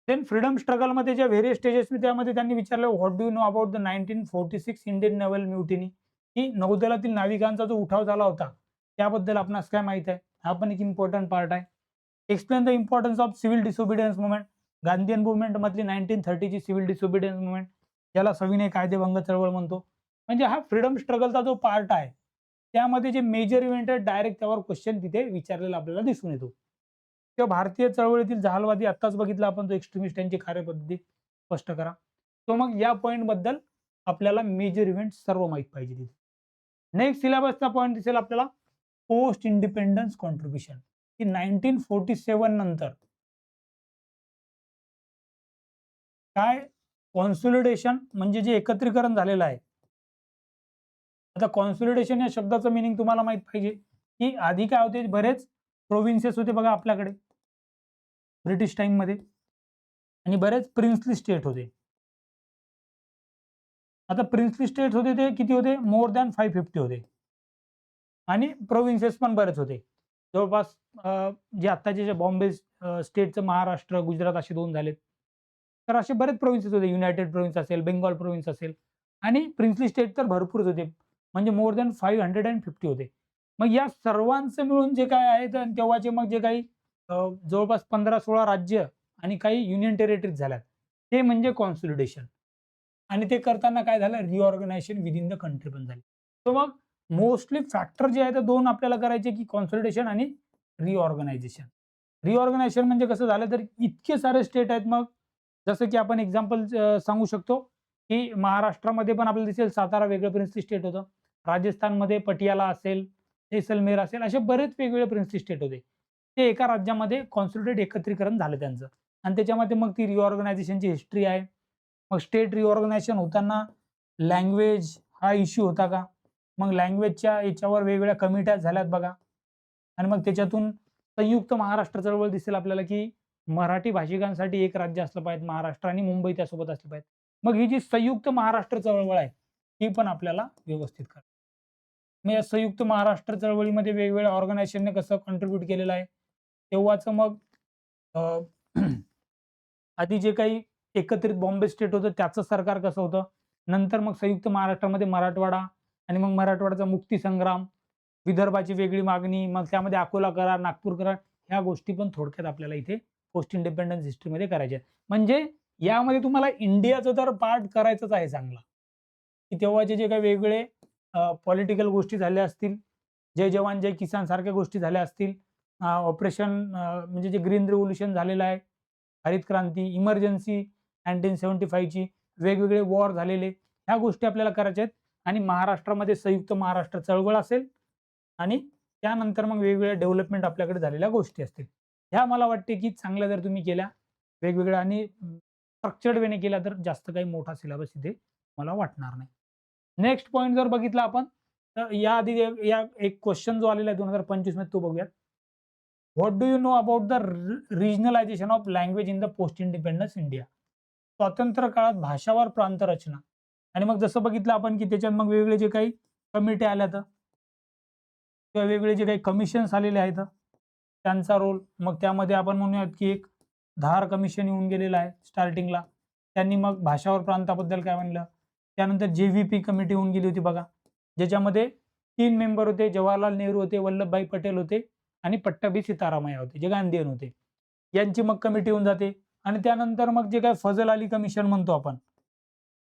देन फ्रीडम स्ट्रगलमध्ये ज्या व्हेरियस स्टेजेस त्यामध्ये त्यांनी विचारलं, what do you know about the 1946 Indian naval mutiny, की नौदलातील नाविकांचा जो उठाव झाला होता त्याबद्दल आपणास काय माहित आहे. हा पण एक इम्पॉर्टंट पार्ट आहे. Explain the importance of civil disobedience movement, Gandhian movement मधली 1930 ची सिव्हिल डिसोबिडियन्स मुवमेंट, ज्याला सविनय कायदेभंग चळवळ म्हणतो. म्हणजे हा फ्रीडम स्ट्रगलचा जो पार्ट आहे त्यामध्ये जे मेजर इव्हेंट आहे डायरेक्ट त्यावर क्वेश्चन तिथे विचारलेला आपल्याला दिसून येतो. किंवा भारतीय चळवळीतील जहालवादी आत्ताच बघितला आपण, तो एक्स्ट्रीमिस्ट यांची कार्यपद्धती स्पष्ट करा. तो मग या पॉइंट बद्दल आपल्याला मेजर इव्हेंट सर्व माहित पाहिजे तिथे. नेक्स्ट सिलेबसचा पॉइंट दिसेल आपल्याला पोस्ट इंडिपेंडन्स कॉन्ट्रिब्युशन, की 1947 नंतर काय कॉन्सोलिडेशन म्हणजे जे एकत्रीकरण झालेलं आहे. आता कॉन्सोलिडेशन या शब्दाचं मिनिंग तुम्हाला माहित पाहिजे, की आधी काय होते, बरेच प्रोव्हिन्सेस होते बघा आपल्याकडे ब्रिटिश टाइम मध्ये, आणि बरेच प्रिन्सली स्टेट होते. आता प्रिन्सली स्टेट होते ते किती होते, मोर दॅन 550 होते, आणि प्रोव्हिन्सेस पण बरेच होते. जवळपास जे आत्ताचे जे बॉम्बे स्टेटचं महाराष्ट्र, गुजरात असे दोन झालेत. तर असे बरेच प्रोव्हिन्सेस होते. युनायटेड प्रोव्हिन्स असेल, बेंगॉल प्रोव्हिन्स असेल, आणि प्रिन्सली स्टेट तर भरपूरच होते. म्हणजे मोर दॅन 550 होते. मग या सर्वांचं मिळून जे काय आहे, तर तेव्हाचे मग जे काही जवळपास 15-16 राज्य आणि काही युनियन टेरिटरीज झाल्यात, ते म्हणजे कॉन्सोलिडेशन. आणि ते करताना काय झालं, रिऑर्गनायझेशन विदिन द कंट्री पण झाली. तर मग मोस्टली फॅक्टर जे आहे ते दोन आपल्याला करायचे, की कॉन्सोलिडेशन आणि रिऑर्गनायझेशन. रिऑर्गनायझेशन म्हणजे कसं झालं, तर इतके सारे स्टेट आहेत. मग जसं की आपण एक्झाम्पल सांगू शकतो, की महाराष्ट्रामध्ये पण आपल्याला दिसेल सातारा वेगळं प्रिन्सली स्टेट होतं. राजस्थानमध्ये पटियाला असेल, जैसलमेर असेल, असे बरेच वेगवेगळे प्रिन्सली स्टेट होते. ते एका राज्यामध्ये कॉन्सोलिडेट एकत्रीकरण झालं त्यांचं, आणि त्याच्यामध्ये मग ती रिऑर्गनायझेशनची हिस्ट्री आहे. मग स्टेट रिऑर्गनायझेशन होताना लँग्वेज हा इश्यू होता का? मग लँग्वेजच्या याच्यावर वेगवेगळ्या कमिट्या झाल्यात बघा, आणि मग त्याच्यातून संयुक्त महाराष्ट्र चळवळ दिसेल आपल्याला, की मराठी भाषिकांसाठी एक राज्य असलं पाहिजे महाराष्ट्र, आणि मुंबई त्यासोबत असली पाहिजे. मग ही जी संयुक्त महाराष्ट्र चळवळ आहे, ही पण आपल्याला व्यवस्थित करा. मग या संयुक्त महाराष्ट्र चळवळीमध्ये वेगवेगळ्या ऑर्गनायझेशनने कसं कॉन्ट्रीब्यूट केलेलं आहे, तेव्हाचं मग अ, आधी जे काही एकत्रित बॉम्बे स्टेट होतं त्याचं सरकार कसं होतं, नंतर मग संयुक्त महाराष्ट्रामध्ये मराठवाडा आणि मग मराठवाड्याचा मुक्ती संग्राम, विदर्भाची वेगळी मागणी, मग त्यामध्ये अकोला करार, नागपूर करार, ह्या गोष्टी पण थोडक्यात आपल्याला इथे पोस्ट इंडिपेंडन्स हिस्ट्रीमध्ये करायच्या आहेत. म्हणजे यामध्ये तुम्हाला इंडियाचा तर पार्ट करायचाच आहे चांगला, की तेव्हाचे जे काही वेगळे पॉलिटिकल गोष्टी झाल्या असतील, जय जवान जय किसान सारख्या गोष्टी झाल्या असतील, ऑपरेशन म्हणजे जे ग्रीन रिव्होल्यूशन झालेलं आहे, हरित क्रांती, इमर्जन्सी 1975 ची, वेगवेगळे वॉर झालेले, ह्या गोष्टी आपल्याला करायच्या आहेत. आणि महाराष्ट्रामध्ये संयुक्त महाराष्ट्र चळवळ असेल आणि त्यानंतर मग वेगवेगळ्या डेव्हलपमेंट आपल्याकडे झालेल्या गोष्टी असतील. ह्या मला वाटते की चांगल्या जर तुम्ही केल्या वेगवेगळ्या आणि स्ट्रक्चर्ड वेने केल्या तर जास्त काही मोठा सिलेबस इथे मला वाटणार नाही. नेक्स्ट पॉइंट जर बघितला आपण तर याआधी या एक क्वेश्चन जो आलेला आहे 2025 मध्ये तो बघूयात. What do you know about the regionalisation of language in the post independence India? स्वातंत्र्य काळात भाषावार प्रांत रचना. आणि मग जसं बघितलं आपण की त्याच्यात मग वेगवेगळे जे काही कमिटी आल्या तर किंवा वेगवेगळे जे काही कमिशन्स आलेले आहेत त्यांचा रोल, मग त्यामध्ये आपण म्हणूयात की एक धार कमिशन येऊन गेलेलं आहे स्टार्टिंगला. त्यांनी मग भाषावर प्रांताबद्दल काय म्हणलं. त्यानंतर JVP कमिटी होऊन गेली होती बघा, ज्याच्यामध्ये 3 मेंबर होते, जवाहरलाल नेहरू होते, वल्लभभाई पटेल होते आणि पट्टाभी सीतारामय्या होते, जे गांधीयन होते. यांची मग कमिटी होऊन जाते. आणि त्यानंतर मग जे काही फजल अली कमिशन म्हणतो आपण,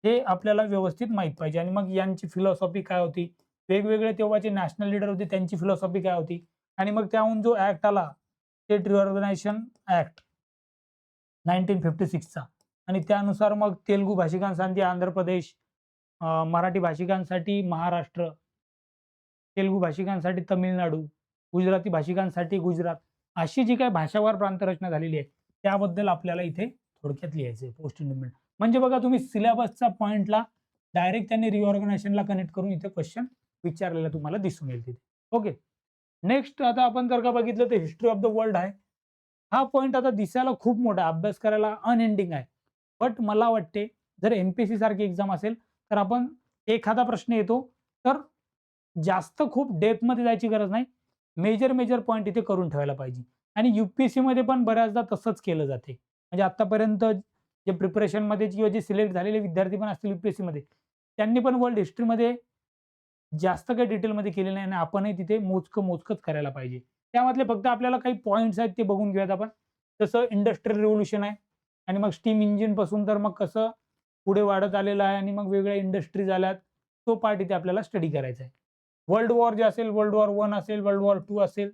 हे आपल्याला व्यवस्थित माहीत पाहिजे. आणि मग यांची फिलॉसॉफी काय होती, वेगवेगळे तेव्हाचे नॅशनल लीडर होते त्यांची फिलॉसॉफी काय होती. आणि मग त्याहून जो ऍक्ट आला स्टेट रिऑर्गनायझेशन ऍक्ट 1956 चा, आणि त्यानुसार मग तेलुगू भाषिकांसाठी आंध्र प्रदेश, मराठी भाषिकांसाठी महाराष्ट्र, तेलुगू भाषिकांसाठी तमिळनाडू, गुजराती भाषिकांसाठी गुजरात, अशी जी काही भाषावार प्रांत रचना झालेली आहे त्याबद्दल आपल्याला इथे थोडक्यात लिहायचं आहे पोस्ट इंडिपेंडंट. म्हणजे बघा तुम्ही सिलेबसचा पॉइंटला डायरेक्ट त्यांनी रिऑर्गनायझेशनला कनेक्ट करून इथे क्वेश्चन विचारलेला तुम्हाला दिसून येईल तिथे. ओके. नेक्स्ट आता आपण जर का बघितलं तर हिस्ट्री ऑफ द वर्ल्ड आहे. हा पॉइंट आता दिसायला खूप मोठा, अभ्यास करायला अनएंडिंग आहे. बट मला वाटते जर MPSC सारखी एक्झाम असेल तर आपण एखादा प्रश्न येतो तर जास्त खूप डेप्थमध्ये जायची गरज नाही. मेजर पॉइंट इथे करून ठेवायला पाहिजे. आणि UPSC मध्ये पण बऱ्याचदा तसंच केलं जाते. म्हणजे आतापर्यंत जे प्रिपरेशनमध्ये किंवा जे सिलेक्ट झालेले विद्यार्थी पण असतील UPSC मध्ये, त्यांनी पण वर्ल्ड हिस्ट्रीमध्ये जास्त काही डिटेलमध्ये केलेलं नाही आणि आपणही तिथे मोजकंच करायला पाहिजे. त्यामधले फक्त आपल्याला काही पॉइंट्स आहेत ते बघून घेऊयात आपण. जसं इंडस्ट्रियल रिव्होल्यूशन आहे आणि मग स्टीम इंजिन पासून तर मग कसं पुढे वाढत आलेलं आहे आणि मग वेगवेगळ्या इंडस्ट्रीज आल्यात, तो पार्ट इथे आपल्याला स्टडी करायचा आहे. वर्ल्ड वॉर जे असेल, वर्ल्ड वॉर 1 असेल, वर्ल्ड वॉर 2 असेल,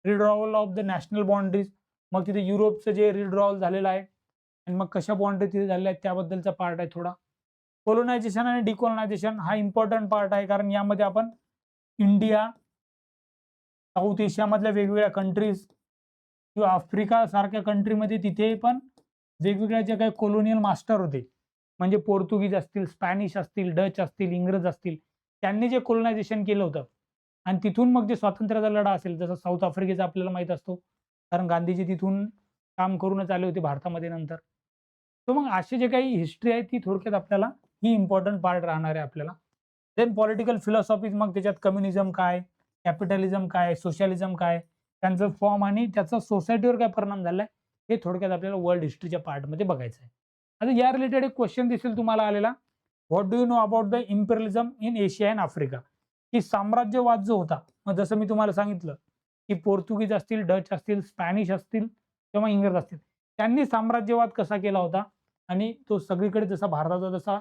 रिड्रॉवल ऑफ द नॅशनल बाउंड्रीज, मग तिथे युरोपचं जे रिड्रॉवल झालेलं आहे आणि मग कशा बाउंड्री तिथे झालेल्या आहेत त्याबद्दलचा पार्ट आहे थोडा. कोलोनायझेशन आणि डिकोलोनायझेशन हा इम्पॉर्टंट पार्ट आहे, कारण यामध्ये आपण इंडिया, साऊथ एशियामधल्या वेगवेगळ्या कंट्रीज किंवा आफ्रिका सारख्या कंट्रीमध्ये तिथे पण वेगवेगळ्या ज्या काही कॉलोनियल मास्टर होते, म्हणजे पोर्तुगीज असतील, स्पॅनिश असतील, डच असतील, इंग्रज असतील, त्यांनी जे कोलोनायझेशन केलं होतं आणि तिथून मग जे स्वातंत्र्याचा लढा असेल, जसं साऊथ आफ्रिकेचा आपल्याला माहित असतो, कारण गांधीजी तिथून काम करूनच आले होते भारतामध्ये नंतर. तर मग असे जे काही हिस्ट्री आहे ती थोडक्यात आपल्याला ही इम्पॉर्टंट पार्ट राहणार आहे आपल्याला. देन पॉलिटिकल फिलॉसॉफीज, मग त्याच्यात कम्युनिझम काय, कॅपिटलिझम काय, सोशलिझम काय, त्यांचं फॉर्म आणि त्याचा सोसायटीवर काय परिणाम झालाय, हे थोडक्यात आपल्याला वर्ल्ड हिस्ट्रीच्या पार्टमध्ये बघायचं आहे. आता या रिलेटेड एक क्वेश्चन दिसेल तुम्हाला आलेला. What do you know about the imperialism in Asia and Africa? की साम्राज्यवाद जो होता, मग जसं मी तुम्हाला सांगितलं की पोर्तुगीज असतील, डच असतील, स्पॅनिश असतील किंवा इंग्रज असतील, त्यांनी साम्राज्यवाद कसा केला होता आणि तो सगळीकडे जसा भारताचा जसा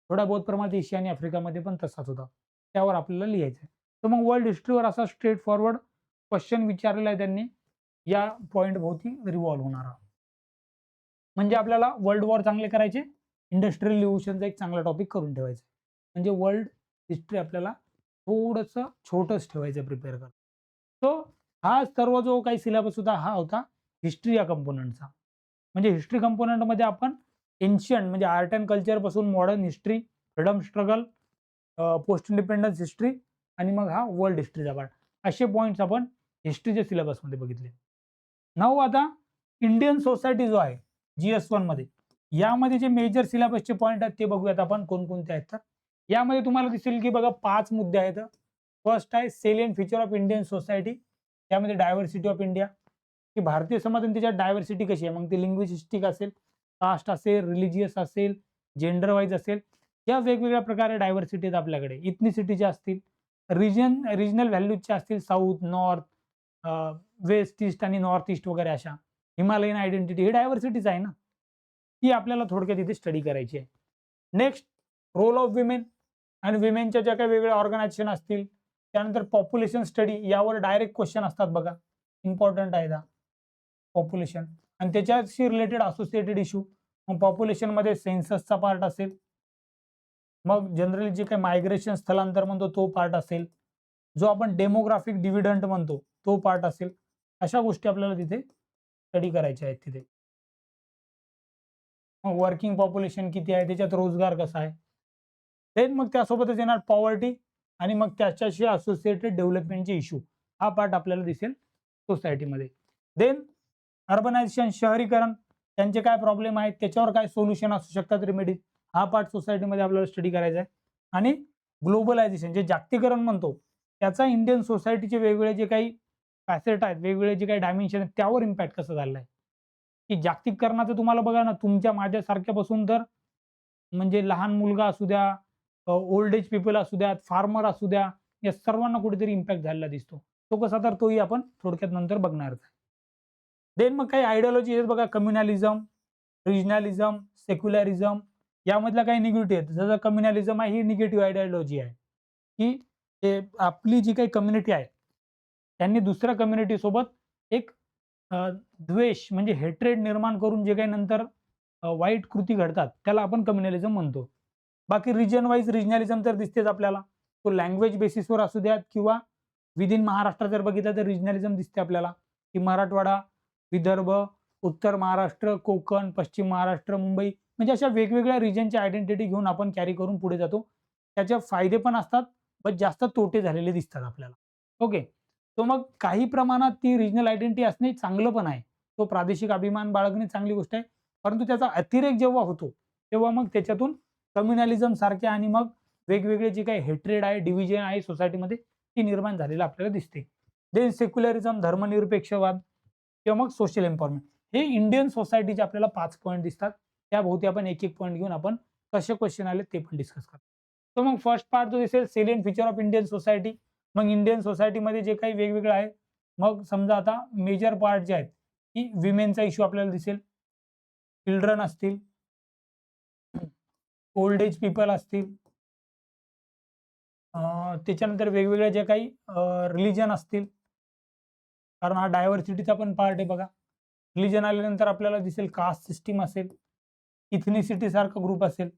थोड्या बहुत प्रमाणात एशिया आणि आफ्रिकामध्ये पण तसाच होता, त्यावर आपल्याला लिहायचं आहे. तर मग वर्ल्ड हिस्ट्रीवर असा स्ट्रेट फॉरवर्ड क्वेश्चन विचारलेला आहे त्यांनी, या पॉइंट भोवती रिव्हॉल्व होणारा. म्हणजे आपल्याला वर्ल्ड वॉर चांगले करायचे, इंडस्ट्रियल रिव्होल्यूशनचा एक चांगला टॉपिक करून ठेवायचा. म्हणजे वर्ल्ड हिस्ट्री आपल्याला थोडंसं छोटंच ठेवायचं प्रिपेअर करा. सो हा सर्व जो काही सिलेबस होता हा होता हिस्ट्री या कंपोनंटचा. म्हणजे हिस्ट्री कंपोनंटमध्ये आपण एन्शियंट म्हणजे आर्ट अँड कल्चर पासून modern history, freedom struggle, post independence history आणि मग हा वर्ल्ड हिस्ट्रीचा पार्ट, असे पॉइंट्स आपण हिस्ट्रीच्या सिलेबसमध्ये बघितले. नाऊ आता इंडियन सोसायटी जो आहे GS1 मध्ये, यामध्ये जे मेजर सिलेबसचे पॉइंट आहेत ते बघूयात आपण कोणकोणते आहेत. तर यामध्ये तुम्हाला दिसेल की बघा 5 मुद्दे आहेत. फर्स्ट आहे salient feature of Indian society, त्यामध्ये डायव्हर्सिटी ऑफ इंडिया, की भारतीय समाज आणि त्याच्यात डायव्हर्सिटी कशी आहे, मग ती लिंग्विस्टिक असेल, कास्ट असेल, रिलिजियस असेल, जेंडर वाईज असेल, या वेगवेगळ्या प्रकारे डायव्हर्सिटी आहेत आपल्याकडे. इथनिसिटीच्या असतील, रिजनल व्हॅल्यूजच्या असतील, साऊथ, नॉर्थ, वेस्ट, ईस्ट आणि नॉर्थ ईस्ट वगैरे अशा. हिमालयन आयडेंटिटी ही डायव्हर्सिटीच आहे ना. ती आपल्याला थोडक्यात इथे स्टडी करायची आहे. नेक्स्ट, रोल ऑफ विमेन आणि विमेनच्या ज्या काही वेगवेगळ्या ऑर्गनायझेशन असतील. त्यानंतर पॉप्युलेशन स्टडी, यावर डायरेक्ट क्वेश्चन असतात बघा. इम्पॉर्टंट आहे हा पॉप्युलेशन आणि त्याच्याशी रिलेटेड असोसिएटेड इश्यू. मग पॉप्युलेशनमध्ये सेन्ससचा पार्ट असेल, मग जनरली जे काही मायग्रेशन स्थलांतर म्हणतो तो पार्ट असेल, जो आपण डेमोग्राफिक डिव्हिडंट म्हणतो तो पार्ट असेल. अशा गोष्टी आपल्याला तिथे स्टडी करायच्या आहेत तिथे. मग वर्किंग पॉप्युलेशन किती आहे, त्याच्यात रोजगार कसा आहे. देन मग त्यासोबतच येणार पॉवर्टी आणि मग त्याच्याशी असोसिएटेड डेव्हलपमेंटचे इश्यू. हा पार्ट आपल्याला दिसेल सोसायटीमध्ये. देन अर्बनायझेशन, शहरीकरण, त्यांचे काय प्रॉब्लेम आहेत, त्याच्यावर काय सोल्युशन असू शकतात, रेमेडीज. हा पार्ट सोसायटीमध्ये आपल्याला स्टडी करायचा आहे. आणि ग्लोबलायझेशन, जे जागतिकीकरण म्हणतो, त्याचा इंडियन सोसायटीचे वेगवेगळे जे काही फॅसेट आहेत, वेगवेगळे जे काही डायमेन्शन आहेत, त्यावर इम्पॅक्ट कसा झालेला आहे. की जागतिकीकरणाचं तुम्हाला बघा ना, तुमच्या माझ्यासारख्यापासून तर म्हणजे लहान मुलगा असू द्या, ओल्ड एज पीपल असू द्यात, फार्मर असू द्या, या सर्वांना कुठेतरी इम्पॅक्ट झालेला दिसतो. तो कसा, तर तोही आपण थोडक्यात नंतर बघणारच आहे. देन मग काही आयडियोलॉजी आहेत बघा, कम्युनॅलिझम, रिजनलिझम, सेक्युलरिझम, यामधल्या काही निगेटिव्ह आहेत. जसं कम्युनॅलिझम आहे, ही निगेटिव्ह आयडियोलॉजी आहे, की आपली जी काही कम्युनिटी आहे त्यांनी दुसऱ्या कम्युनिटी सोबत एक द्वेष म्हणजे हेट्रेड निर्माण करून जे काही नंतर वाईट कृती घडतात, त्याला आपण कम्युनॅलिझम म्हणतो. बाकी रिजन वाईज रिजनलिझम तर दिसतेच आपल्याला. तो लँग्वेज बेसिसवर असू द्यात किंवा विदिन महाराष्ट्र जर बघितलं तर रिजनलिझम दिसते आपल्याला, की मराठवाडा, विदर्भ, उत्तर महाराष्ट्र, कोकण, पश्चिम महाराष्ट्र, मुंबई, म्हणजे अशा वेगवेगळ्या रिजनची आयडेंटिटी घेऊन आपण कॅरी करून पुढे जातो. त्याचे फायदे पण असतात, पण जास्त तोटे झालेले दिसतात आपल्याला. ओके. तो मग काही प्रमाणात ती रिजनल आयडेंटिटी असणे चांगलं पण आहे. तो प्रादेशिक अभिमान बाळगणे चांगली गोष्ट आहे. परंतु त्याचा अतिरेक जेव्हा होतो, तेव्हा मग त्याच्यातून कम्युनॅलिझम सारखे आणि मग वेगवेगळे जे काही हेट्रेड आहे, डिव्हिजन आहे सोसायटीमध्ये, ती निर्माण झालेलं आपल्याला दिसते. देन सेक्युलरिझम, धर्मनिरपेक्षवाद किंवा मग सोशल एम्पॉवरमेंट. हे इंडियन सोसायटीचे आपल्याला 5 पॉईंट दिसतात. त्याभोवती आपण एक-एक पॉईंट घेऊन आपण कसे क्वेश्चन आले ते पण डिस्कस करू. तर मग फर्स्ट पार्ट जो दिसेल, salient feature of Indian society. मग इंडियन सोसायटीमध्ये जे काही वेगवेगळं आहे, मग समजा आता मेजर पार्ट जे आहेत, की विमेनचा इश्यू आपल्याला दिसेल, चिल्ड्रन असतील, ओल्ड एज पीपल असतील, त्याच्यानंतर वेगवेगळ्या जे काही रिलिजन असतील, कारण हा डायव्हर्सिटीचा पण पार्ट आहे बघा. रिलिजन आल्यानंतर आपल्याला दिसेल कास्ट सिस्टीम असेल, इथनिसिटी सारखा ग्रुप असेल,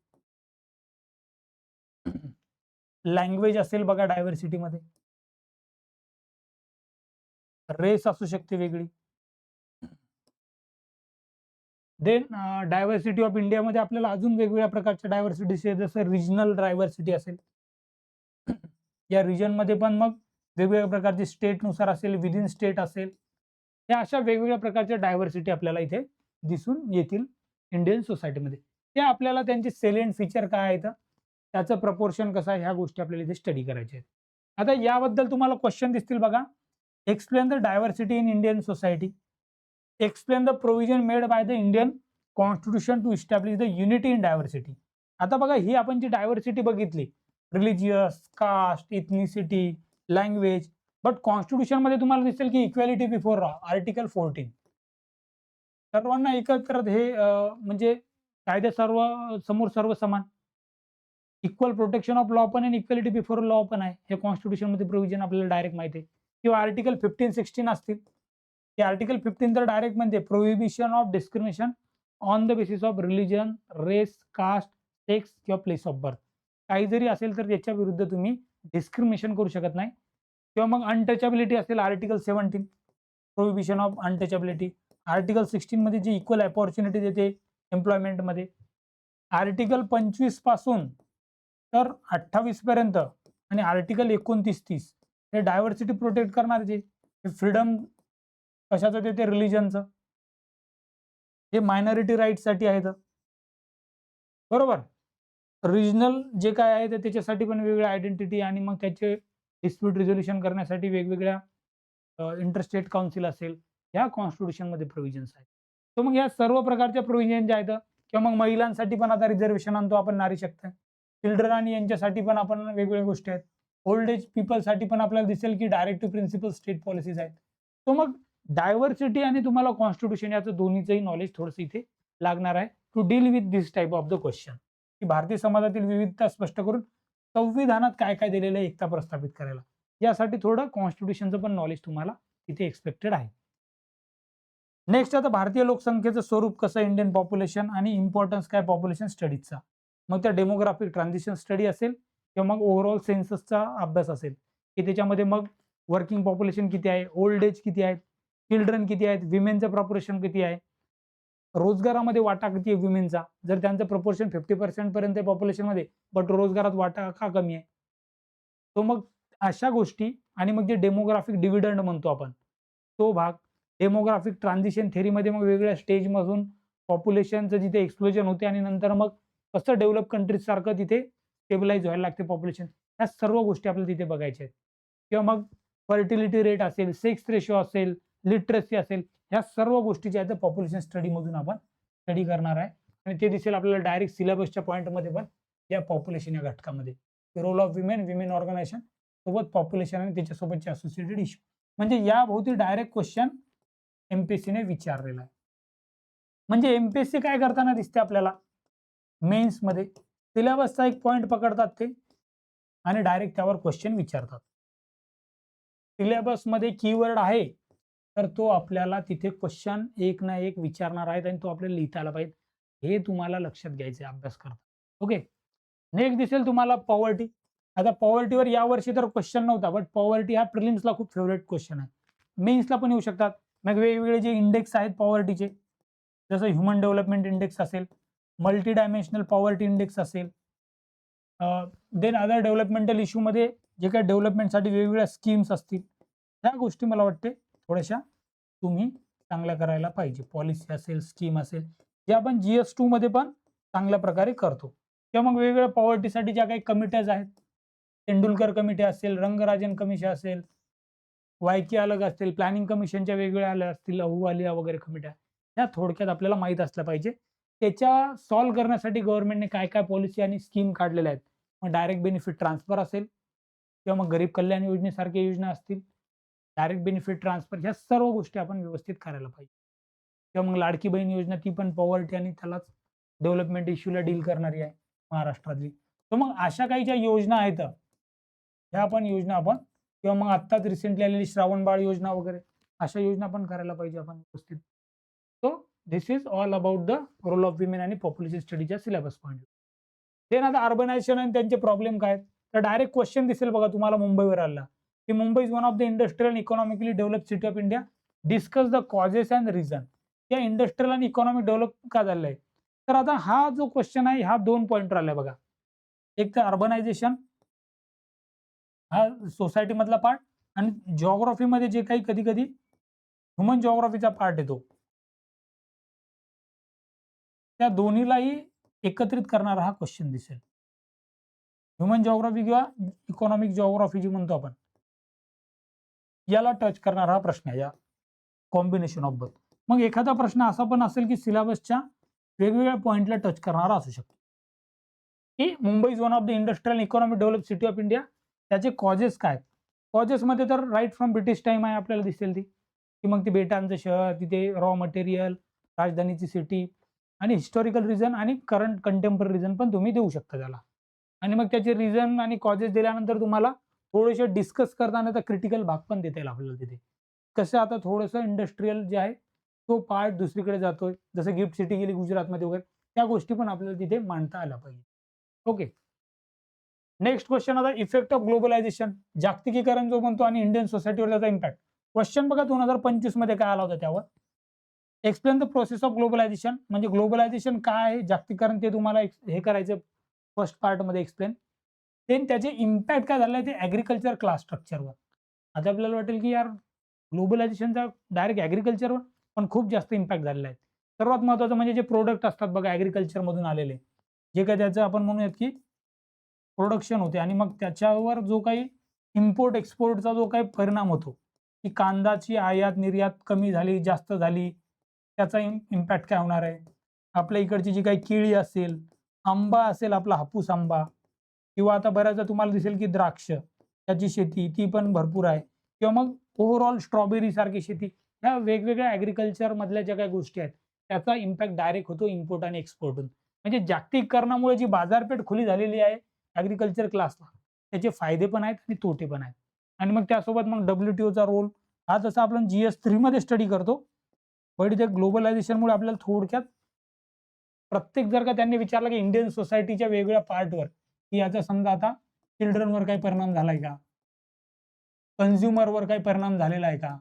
लँग्वेज असेल बघा डायव्हर्सिटीमध्ये, रेस असू शकते वेगळी. देन डायव्हर्सिटी ऑफ इंडियामध्ये आपल्याला अजून वेगवेगळ्या प्रकारच्या डायव्हर्सिटी, जसं रिजनल डायव्हर्सिटी असेल. या रिजनमध्ये पण मग वेगवेगळ्या प्रकारचे स्टेटनुसार असेल, विदिन स्टेट असेल. या अशा वेगवेगळ्या प्रकारच्या डायव्हर्सिटी आपल्याला इथे दिसून येतील इंडियन सोसायटीमध्ये. ते आपल्याला त्यांचे सेलियंट फीचर काय आहेत, त्याचं प्रपोर्शन कसं आहे, ह्या गोष्टी आपल्याला इथे स्टडी करायच्या आहेत. आता याबद्दल तुम्हाला क्वेश्चन दिसतील बघा. Explain the diversity in Indian society. Explain the provision made by the Indian constitution to establish the unity in diversity. आता बघा, ही आपण जी डायव्हर्सिटी बघितली, religious, caste, ethnicity, language, but constitution मध्ये तुम्हाला दिसेल की इक्वॅलिटी बिफोर लॉ, आर्टिकल 14. सर्वांना एकत्र हे म्हणजे कायदे सर्व समोर सर्व समान, इक्वल प्रोटेक्शन ऑफ लॉ पण आणि इक्वॅलिटी बिफोर लॉ पण आहे. हे कॉन्स्टिट्यूशन मध्ये प्रोव्हिजन आपल्याला डायरेक्ट माहिती आहे. किंवा आर्टिकल 15-16 असतील. हे आर्टिकल 15 तर डायरेक्ट म्हणजे prohibition of discrimination on the basis of religion, race, caste, sex किंवा प्लेस ऑफ बर्थ. काही जरी असेल तर त्याच्या विरुद्ध तुम्ही डिस्क्रिमिनेशन करू शकत नाही. किंवा मग अनटचॅबिलिटी असेल, आर्टिकल 17, प्रोहिबिशन ऑफ अनटचॅबिलिटी. आर्टिकल 16 मध्ये जी इक्वल अपॉर्च्युनिटी देते एम्प्लॉयमेंटमध्ये. आर्टिकल 25 पासून तर 28 पर्यंत आणि आर्टिकल 29-30 हे डायव्हर्सिटी प्रोटेक्ट करणारे, फ्रीडम कशाचं देते, रिलिजनचं. हे मायनॉरिटी राईटसाठी आहेत, बरोबर. रिजनल जे काय आहे त्याच्यासाठी पण वेगवेगळ्या आयडेंटिटी आणि मग त्याचे डिस्प्यूट रिझोल्युशन करण्यासाठी वेगवेगळ्या इंटरस्टेट काउन्सिल असेल, ह्या कॉन्स्टिट्यूशन मध्ये प्रोव्हिजन्स आहेत. तर मग या सर्व प्रकारच्या प्रोव्हिजन ज्या आहेत किंवा मग महिलांसाठी पण आता रिझर्वेशन आणतो आपण नारी शक्ती, चिल्ड्रन आणि यांच्यासाठी पण आपण वेगवेगळ्या गोष्टी आहेत. ओल्ड एज पीपलसाठी पण आपल्याला दिसेल की direct to principle state policies आहेत. तो मग डायव्हर्सिटी आणि तुम्हाला कॉन्स्टिट्यूशन याचं दोन्हीचंही नॉलेज थोडंसं इथे लागणार आहे to deal with this type of the question, की भारतीय समाजातील विविधता स्पष्ट करून संविधानात काय काय दिलेलं आहे एकता प्रस्थापित करायला. यासाठी थोडं कॉन्स्टिट्यूशनचं पण नॉलेज तुम्हाला इथे एक्सपेक्टेड आहे. नेक्स्ट आता भारतीय लोकसंख्येचं स्वरूप कसं, इंडियन पॉप्युलेशन आणि इम्पॉर्टन्स काय पॉप्युलेशन स्टडीजचा. मग त्या डेमोग्राफिक ट्रान्झिशन स्टडी असेल किंवा मग ओव्हरऑल सेन्ससचा अभ्यास असेल, की त्याच्यामध्ये मग वर्किंग पॉप्युलेशन किती आहे, ओल्ड एज किती आहेत, चिल्ड्रन किती आहेत, विमेनचं प्रपोर्शन किती आहे, रोजगारामध्ये वाटा किती आहे विमेनचा, जर त्यांचं प्रपोर्शन 50% पर्यंत आहे पॉप्युलेशनमध्ये बट रोजगारात वाटा का कमी आहे. तो मग अशा गोष्टी आणि मग जे डेमोग्राफिक डिव्हिडंड म्हणतो आपण तो भाग, डेमोग्राफिक ट्रान्झिशन थेरीमध्ये मग वेगवेगळ्या स्टेजमधून पॉप्युलेशनचं जिथे एक्सप्लोजन होते आणि नंतर मग कसं डेव्हलप कंट्रीज सारखं तिथे स्टेबलाइज व्हायला लागते पॉप्युलेशन, ह्या सर्व गोष्टी आपल्याला तिथे बघायच्या आहेत. किंवा मग फर्टिलिटी रेट असेल, सेक्स रेशो असेल, लिटरसी असेल, ह्या सर्व गोष्टी ज्या आहेत पॉप्युलेशन स्टडीमधून आपण स्टडी करणार आहे आणि ते दिसेल आपल्याला डायरेक्ट सिलेबसच्या पॉईंटमध्ये पण या पॉप्युलेशन या घटकामध्ये. Role of women, women organisation सोबत पॉप्युलेशन आणि त्याच्यासोबतचे असोसिएटेड इश्यू, म्हणजे या भोवती डायरेक्ट क्वेश्चन एमपीएससीने विचारलेला आहे. म्हणजे एमपीएससी काय करताना दिसते आपल्याला मेन्समध्ये सिलेबसचा एक पॉइंट पकडतात ते आणि डायरेक्ट त्यावर क्वेश्चन विचारतात. सिलेबसमध्ये कीवर्ड आहे तर तो आपल्याला तिथे क्वेश्चन एक ना एक विचारणार आहेत आणि तो आपल्याला लिहिता आला पाहिजे, हे तुम्हाला लक्षात घ्यायचं आहे अभ्यास करता. ओके. नेक्स्ट दिसेल तुम्हाला पॉवर्टी. आता पॉवर्टीवर यावर्षी तर क्वेश्चन नव्हता बट पॉवर्टी हा प्रिलिम्सला खूप फेवरेट क्वेश्चन आहे, मेन्सला पण येऊ शकतात. मग वेगवेगळे जे इंडेक्स आहेत पॉवर्टीचे, जसं ह्युमन डेव्हलपमेंट इंडेक्स असेल, मल्टी डायमेन्शनल पॉवर्टी इंडेक्स असेल, देन अदर डेव्हलपमेंटल इश्यूमध्ये जे काही डेव्हलपमेंटसाठी वेगवेगळ्या स्कीम्स असतील, ह्या गोष्टी मला वाटते थोड्याशा तुम्ही चांगल्या करायला पाहिजे. पॉलिसी असेल, स्कीम असेल, जे आपण GS2 मध्ये पण चांगल्या प्रकारे करतो. किंवा मग वेगवेगळ्या पॉवर्टीसाठी ज्या काही कमिट्याज आहेत, तेंडुलकर कमिटी असेल, रंगराजन कमिशन असेल, वायकी अलग असतील, प्लॅनिंग कमिशनच्या वेगवेगळ्या आल्या असतील, अहवालिया वगैरे कमिट्या, ह्या थोडक्यात आपल्याला माहीत असल्या पाहिजे. त्याच्या सॉल्व्ह करण्यासाठी गव्हर्नमेंटने काय काय पॉलिसी आणि स्कीम काढलेल्या आहेत. मग डायरेक्ट बेनिफिट ट्रान्सफर असेल किंवा मग गरीब कल्याण योजनेसारख्या योजना असतील, डायरेक्ट बेनिफिट ट्रान्सफर, ह्या सर्व गोष्टी आपण व्यवस्थित करायला पाहिजे. किंवा मग लाडकी बहीण योजना, ती पण पॉवर्टी आणि त्यालाच डेव्हलपमेंट इश्यूला डील करणारी आहे महाराष्ट्रातली. तर मग अशा काही ज्या योजना आहेत ह्या पण योजना आपण, किंवा मग आत्ताच रिसेंटली आलेली श्रावणबाळ योजना वगैरे, अशा योजना पण करायला पाहिजे आपण व्यवस्थित. So this is all about the role of women आणि पॉप्युलेशन स्टडीच्या सिलेबस पॉईंट. देन आता अर्बनायझेशन आणि त्यांचे प्रॉब्लेम काय, तर डायरेक्ट क्वेश्चन दिसेल बघा तुम्हाला मुंबईवर आला की Mumbai is one of the industrial and economically develop city of India, discuss the causes and reason. या इंडस्ट्रियल आणि इकॉनॉमिक डेव्हलप का झालेलं आहे, तर आता हा जो क्वेश्चन आहे हा 2 पॉईंटवर आलाय बघा. एक तर अर्बनायझेशन हा सोसायटी मधला पार्ट आणि जिओग्राफीमध्ये जे काही कधी कधी ह्युमन जिओग्राफीचा पार्ट येतो, त्या दोन्हीलाही एकत्रित करणारा हा क्वेश्चन दिसेल. ह्युमन जिओग्राफी किंवा इकॉनॉमिक जिओग्राफी जी म्हणतो आपण, याला टच करणारा हा प्रश्न आहे, या कॉम्बिनेशन ऑफ बोथ. मग एखादा प्रश्न असा पण असेल की सिलेबसच्या वेगवेगळ्या पॉइंटला टच करणारा असू शकतो, की Mumbai is one of the industrial and economic develop city of India, त्याचे कॉजेस काय. कॉजेसमध्ये तर राईट फ्रॉम ब्रिटिश टाइम आहे आपल्याला दिसेल ती, की मग ती बेटांचं शहर, तिथे रॉ मटेरियल, राजधानीची सिटी आणि हिस्टॉरिकल रिझन आणि करंट कंटेम्पररी रिझन पण तुम्ही देऊ शकता त्याला. आणि मग त्याचे रिझन आणि कॉजेस दिल्यानंतर तुम्हाला थोडेसे डिस्कस करताना तर क्रिटिकल भाग पण देता येईल आपल्याला तिथे. कसं आता थोडंसं इंडस्ट्रियल जे आहे तो पार्ट दुसरीकडे जातोय, जसं गिफ्ट सिटी गेली गुजरातमध्ये वगैरे, त्या गोष्टी पण आपल्याला तिथे मांडता आल्या पाहिजे. ओके. नेक्स्ट क्वेश्चन आता इफेक्ट ऑफ ग्लोबलायझेशन, जागतिकीकरण जो म्हणतो आणि इंडियन सोसायटीवर त्याचा इम्पॅक्ट. क्वेश्चन बघा 2025 मध्ये काय आला होता त्यावर. Explain the process of globalisation, म्हणजे ग्लोबलायझेशन काय आहे, जागतिकीकरण, ते तुम्हाला हे करायचं फर्स्ट पार्ट मध्ये एक्सप्लेन. देन त्याचे इम्पॅक्ट काय झालं ते ऍग्रिकल्चर क्लास स्ट्रक्चरवर. आता आपल्याला वाटेल की यार ग्लोबलायझेशनचा डायरेक्ट ऍग्रिकल्चरवर पण खूप जास्त इम्पॅक्ट झालेला आहे. सर्वात महत्त्वाचं म्हणजे जे प्रोडक्ट असतात बघा ऍग्रिकल्चर मधून आलेले, जे काही त्याचं आपण म्हणूयात की प्रोडक्शन होते आणि मग त्याच्यावर जो काही इम्पोर्ट एक्सपोर्टचा जो काही परिणाम होतो, की कांदाची आयात निर्यात कमी झाली, जास्त झाली, त्याचा इम्पॅक्ट काय होणार आहे. आपल्या इकडची जी काही केळी असेल, आंबा असेल आपला हापूस आंबा किंवा आता बऱ्याचदा तुम्हाला दिसेल की द्राक्ष त्याची शेती ती पण भरपूर आहे किंवा मग ओव्हरऑल स्ट्रॉबेरी सारखी शेती. ह्या वेगवेगळ्या ॲग्रीकल्चर मधल्या ज्या काही गोष्टी आहेत, त्याचा इम्पॅक्ट डायरेक्ट होतो इम्पोर्ट आणि एक्सपोर्टहून. म्हणजे जागतिकीकरणामुळे जी बाजारपेठ खुली झालेली आहे ॲग्रीकल्चर क्लासला, त्याचे फायदे पण आहेत आणि तोटे पण आहेत. आणि मग त्यासोबत मग WTOचा रोल हा जसा आपण GS3 मध्ये स्टडी करतो, बट इथे ग्लोबलायझेशनमुळे आपल्याला थोडक्यात प्रत्येक जर का त्यांनी विचारलं की इंडियन सोसायटीच्या वेगवेगळ्या पार्टवर, की याचा समजा आता चिल्ड्रनवर काही परिणाम झालाय का? कन्झ्युमरवर काही परिणाम झालेला आहे का?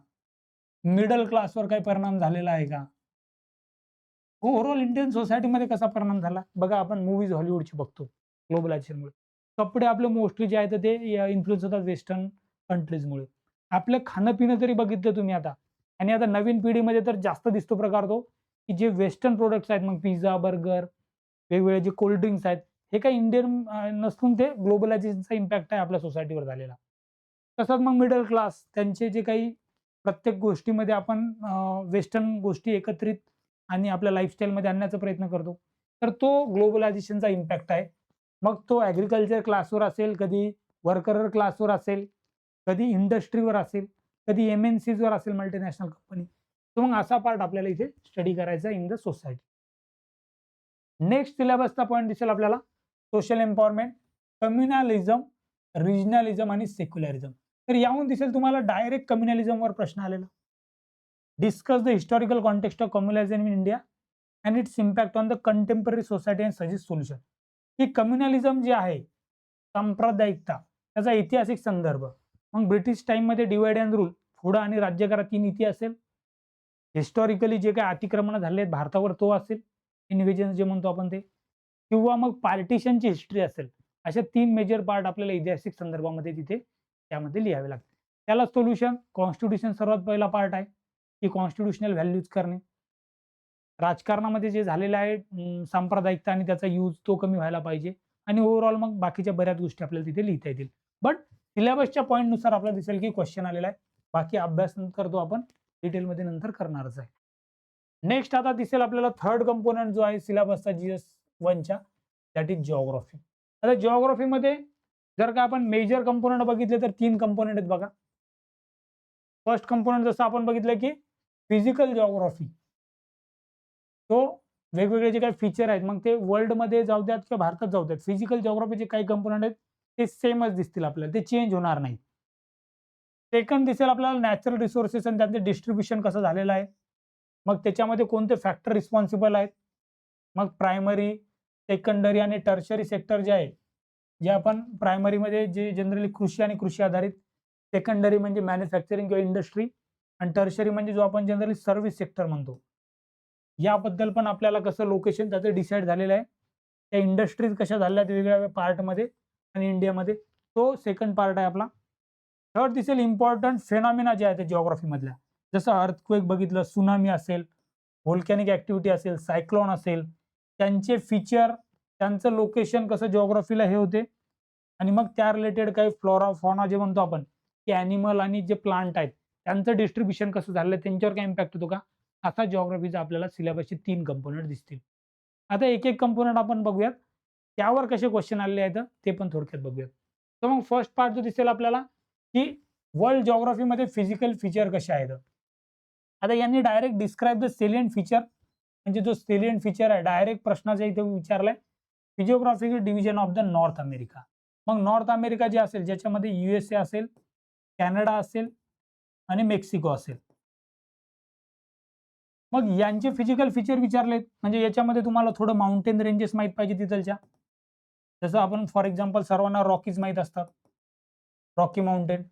मिडल क्लासवर काही परिणाम झालेला आहे का? ओव्हरऑल इंडियन सोसायटीमध्ये कसा परिणाम झाला? बघा आपण मूव्हीज हॉलिवूडची बघतो ग्लोबलायझेशनमुळे. कपडे आपले मोस्टली जे आहेत ते इन्फ्लुअन्स होतात वेस्टर्न कंट्रीजमुळे. आपलं खाणं-पिणं जरी बघितलं तुम्ही आता आणि आता नवीन पिढीमध्ये तर जास्त दिसतो प्रकार तो, की जे वेस्टर्न प्रॉडक्ट्स आहेत मग पिझ्झा, बर्गर, वेगवेगळे जे कोल्ड ड्रिंक्स आहेत, हे काही इंडियन नसून ते ग्लोबलायझेशनचा इम्पॅक्ट आहे आपल्या सोसायटीवर झालेला. तसंच मग मिडल क्लास त्यांचे जे काही प्रत्येक गोष्टीमध्ये आपण वेस्टर्न गोष्टी एकत्रित आणि आपल्या लाईफस्टाईलमध्ये आणण्याचा प्रयत्न करतो. तर तो ग्लोबलायझेशनचा इम्पॅक्ट आहे. मग तो ॲग्रीकल्चर क्लासवर असेल, कधी वर्कर क्लासवर असेल, कधी इंडस्ट्रीवर असेल, कधी MNCजवर असेल मल्टीनॅशनल कंपनी. तर मग असा पार्ट आपल्याला इथे स्टडी करायचा इन द सोसायटी. नेक्स्ट सिलेबसचा पॉइंट दिसेल आपल्याला सोशल एम्पॉवरमेंट, कम्युनॅलिझम, रिजनलिझम आणि सेक्युलरिझम. तर याहून दिसेल तुम्हाला डायरेक्ट कम्युनॅलिझमवर प्रश्न आलेला. Discuss the historical context of communalism in India and its impact on the contemporary society and suggest solution. ही कम्युनॅलिझम जे आहे, सांप्रदायिकता, त्याचा ऐतिहासिक संदर्भ. मग ब्रिटिश टाईममध्ये डिव्हाइड अँड रूल, फोडा आणि राज्य करा ती नीती असेल. हिस्टॉरिकली जे काही अतिक्रमण झाले आहेत भारतावर तो असेल, इन्व्हेजन्स जे म्हणतो आपण ते, किंवा मग पार्टिशनची हिस्ट्री असेल. अशा 3 मेजर पार्ट आपल्याला ऐतिहासिक संदर्भामध्ये तिथे त्यामध्ये लिहावे लागतात. त्याला सोल्युशन कॉन्स्टिट्यूशन सर्वात पहिला पार्ट आहे, की कॉन्स्टिट्यूशनल व्हॅल्यूज करणे. राजकारणामध्ये जे झालेलं आहे सांप्रदायिकता आणि त्याचा यूज तो कमी व्हायला पाहिजे आणि ओव्हरऑल मग बाकीच्या बऱ्याच गोष्टी आपल्याला तिथे लिहिता येतील. बट सिलेबसच्या पॉइंटनुसार आपल्याला दिसेल की क्वेश्चन आलेला आहे. बाकी अभ्यास करतो आपण डिटेलमध्ये नंतर करणारच आहे. नेक्स्ट आता दिसेल आपल्याला थर्ड कंपोनंट जो आहे सिलेबसचा GS1च्या, दॅट इज जिओग्राफी. आता जिओग्राफीमध्ये जर का आपण मेजर कंपोनंट बघितले तर 3 कंपोनंट आहेत बघा. फर्स्ट कंपोनंट जसं आपण बघितलं की फिजिकल जिओग्राफी. तो वेगवेगळे जे काही फीचर आहेत मग ते वर्ल्डमध्ये जाऊ द्यात किंवा भारतात जाऊ द्यात, फिजिकल जिओग्राफीचे काही कंपोनंट आहेत ते सेमच दिसतील आपल्याला, ते चेंज होणार नाही. सेकंड दिसेल आपल्याला नॅचरल रिसोर्सेस आणि त्यांचे डिस्ट्रिब्युशन कसं झालेलं आहे. मग त्याच्यामध्ये कोणते फॅक्टर रिस्पॉन्सिबल आहेत. मग प्रायमरी, सेकंडरी आणि टर्शरी सेक्टर जे आहे, जे आपण प्रायमरीमध्ये जे जनरली कृषी आणि कृषी आधारित, सेकंडरी म्हणजे मॅन्युफॅक्चरिंग किंवा इंडस्ट्री आणि टर्शरी म्हणजे जो आपण जनरली सर्व्हिस सेक्टर म्हणतो. याबद्दल पण आपल्याला कसं लोकेशन त्याचं डिसाईड झालेलं आहे. त्या इंडस्ट्रीज कशा झाल्या वेगवेगळ्या पार्टमध्ये आणि इंडियामध्ये, तो सेकंड पार्ट आहे आपला. थर्ड दिसेल इम्पॉर्टंट फेनॉमिना जे आहेत जिओग्राफीमधल्या, जसं अर्थक्वेक बघितलं, सुनामी असेल, व्होल्कॅनिक ॲक्टिव्हिटी असेल, सायक्लोन असेल, त्यांचे फीचर, त्यांचं लोकेशन कसं जिओग्राफीला हे होते आणि मग त्या रिलेटेड काही फ्लोरा, फॉना जे म्हणतो आपण, की ॲनिमल आणि जे प्लांट आहेत त्यांचं डिस्ट्रिब्युशन कसं झालं त्यांच्यावर काय इम्पॅक्ट होतो का, असा जिओग्राफीचा आपल्याला सिलेबसचे 3 कंपोनंट दिसतील. आता एक-एक कंपोनंट आपण बघूयात. त्यावर कसे क्वेश्चन आलेले आहेत ते पण थोडक्यात बघूयात. तर मग फर्स्ट पार्ट जो दिसेल आपल्याला, की वर्ल्ड जिओग्राफीमध्ये फिजिकल फीचर कसे आहेत. आता यांनी direct describe the salient feature, म्हणजे जो सेलियंट फीचर आहे डायरेक्ट प्रश्नाचा इथे विचारलाय, physiographical division of the North America. मग नॉर्थ अमेरिका जे असेल ज्याच्यामध्ये USA असेल, कॅनडा असेल आणि मेक्सिको असेल. मग यांचे फिजिकल फीचर विचारलेत, म्हणजे याच्यामध्ये तुम्हाला थोडं माउंटेन रेंजेस माहीत पाहिजे तिथलच्या. जसं आपण फॉर एक्झाम्पल सर्वांना रॉकीज माहीत असतात, रॉकी माउंटेन.